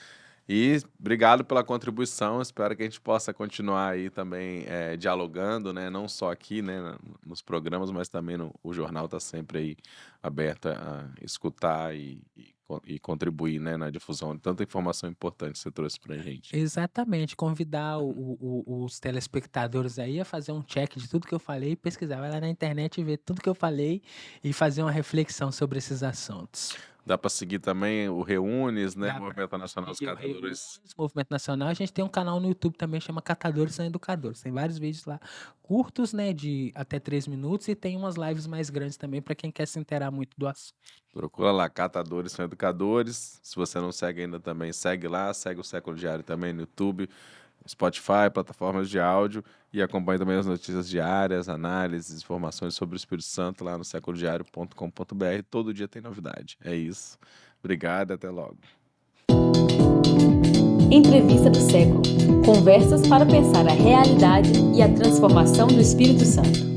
E obrigado pela contribuição. Espero que a gente possa continuar aí também dialogando, né? Não só aqui, né, nos programas, mas também o jornal está sempre aí aberto a escutar e contribuir, né, na difusão de tanta informação importante que você trouxe para a gente. Exatamente, convidar os telespectadores aí a fazer um check de tudo que eu falei, pesquisar, vai lá na internet e ver tudo que eu falei e fazer uma reflexão sobre esses assuntos. Dá para seguir também o Reunes, né? Dá pra Movimento Nacional dos seguir o Catadores. Movimento Nacional, a gente tem um canal no YouTube também, chama Catadores São Educadores. Tem vários vídeos lá, curtos, né, de até 3 minutos, e tem umas lives mais grandes também para quem quer se inteirar muito do assunto. Procura lá, Catadores São Educadores. Se você não segue ainda também, segue lá. Segue o Século Diário também no YouTube, Spotify, plataformas de áudio, e acompanhe também as notícias diárias, análises, informações sobre o Espírito Santo lá no seculodiario.com.br. Todo dia tem novidade. É isso. Obrigado e até logo. Entrevista do Século. Conversas para pensar a realidade e a transformação do Espírito Santo.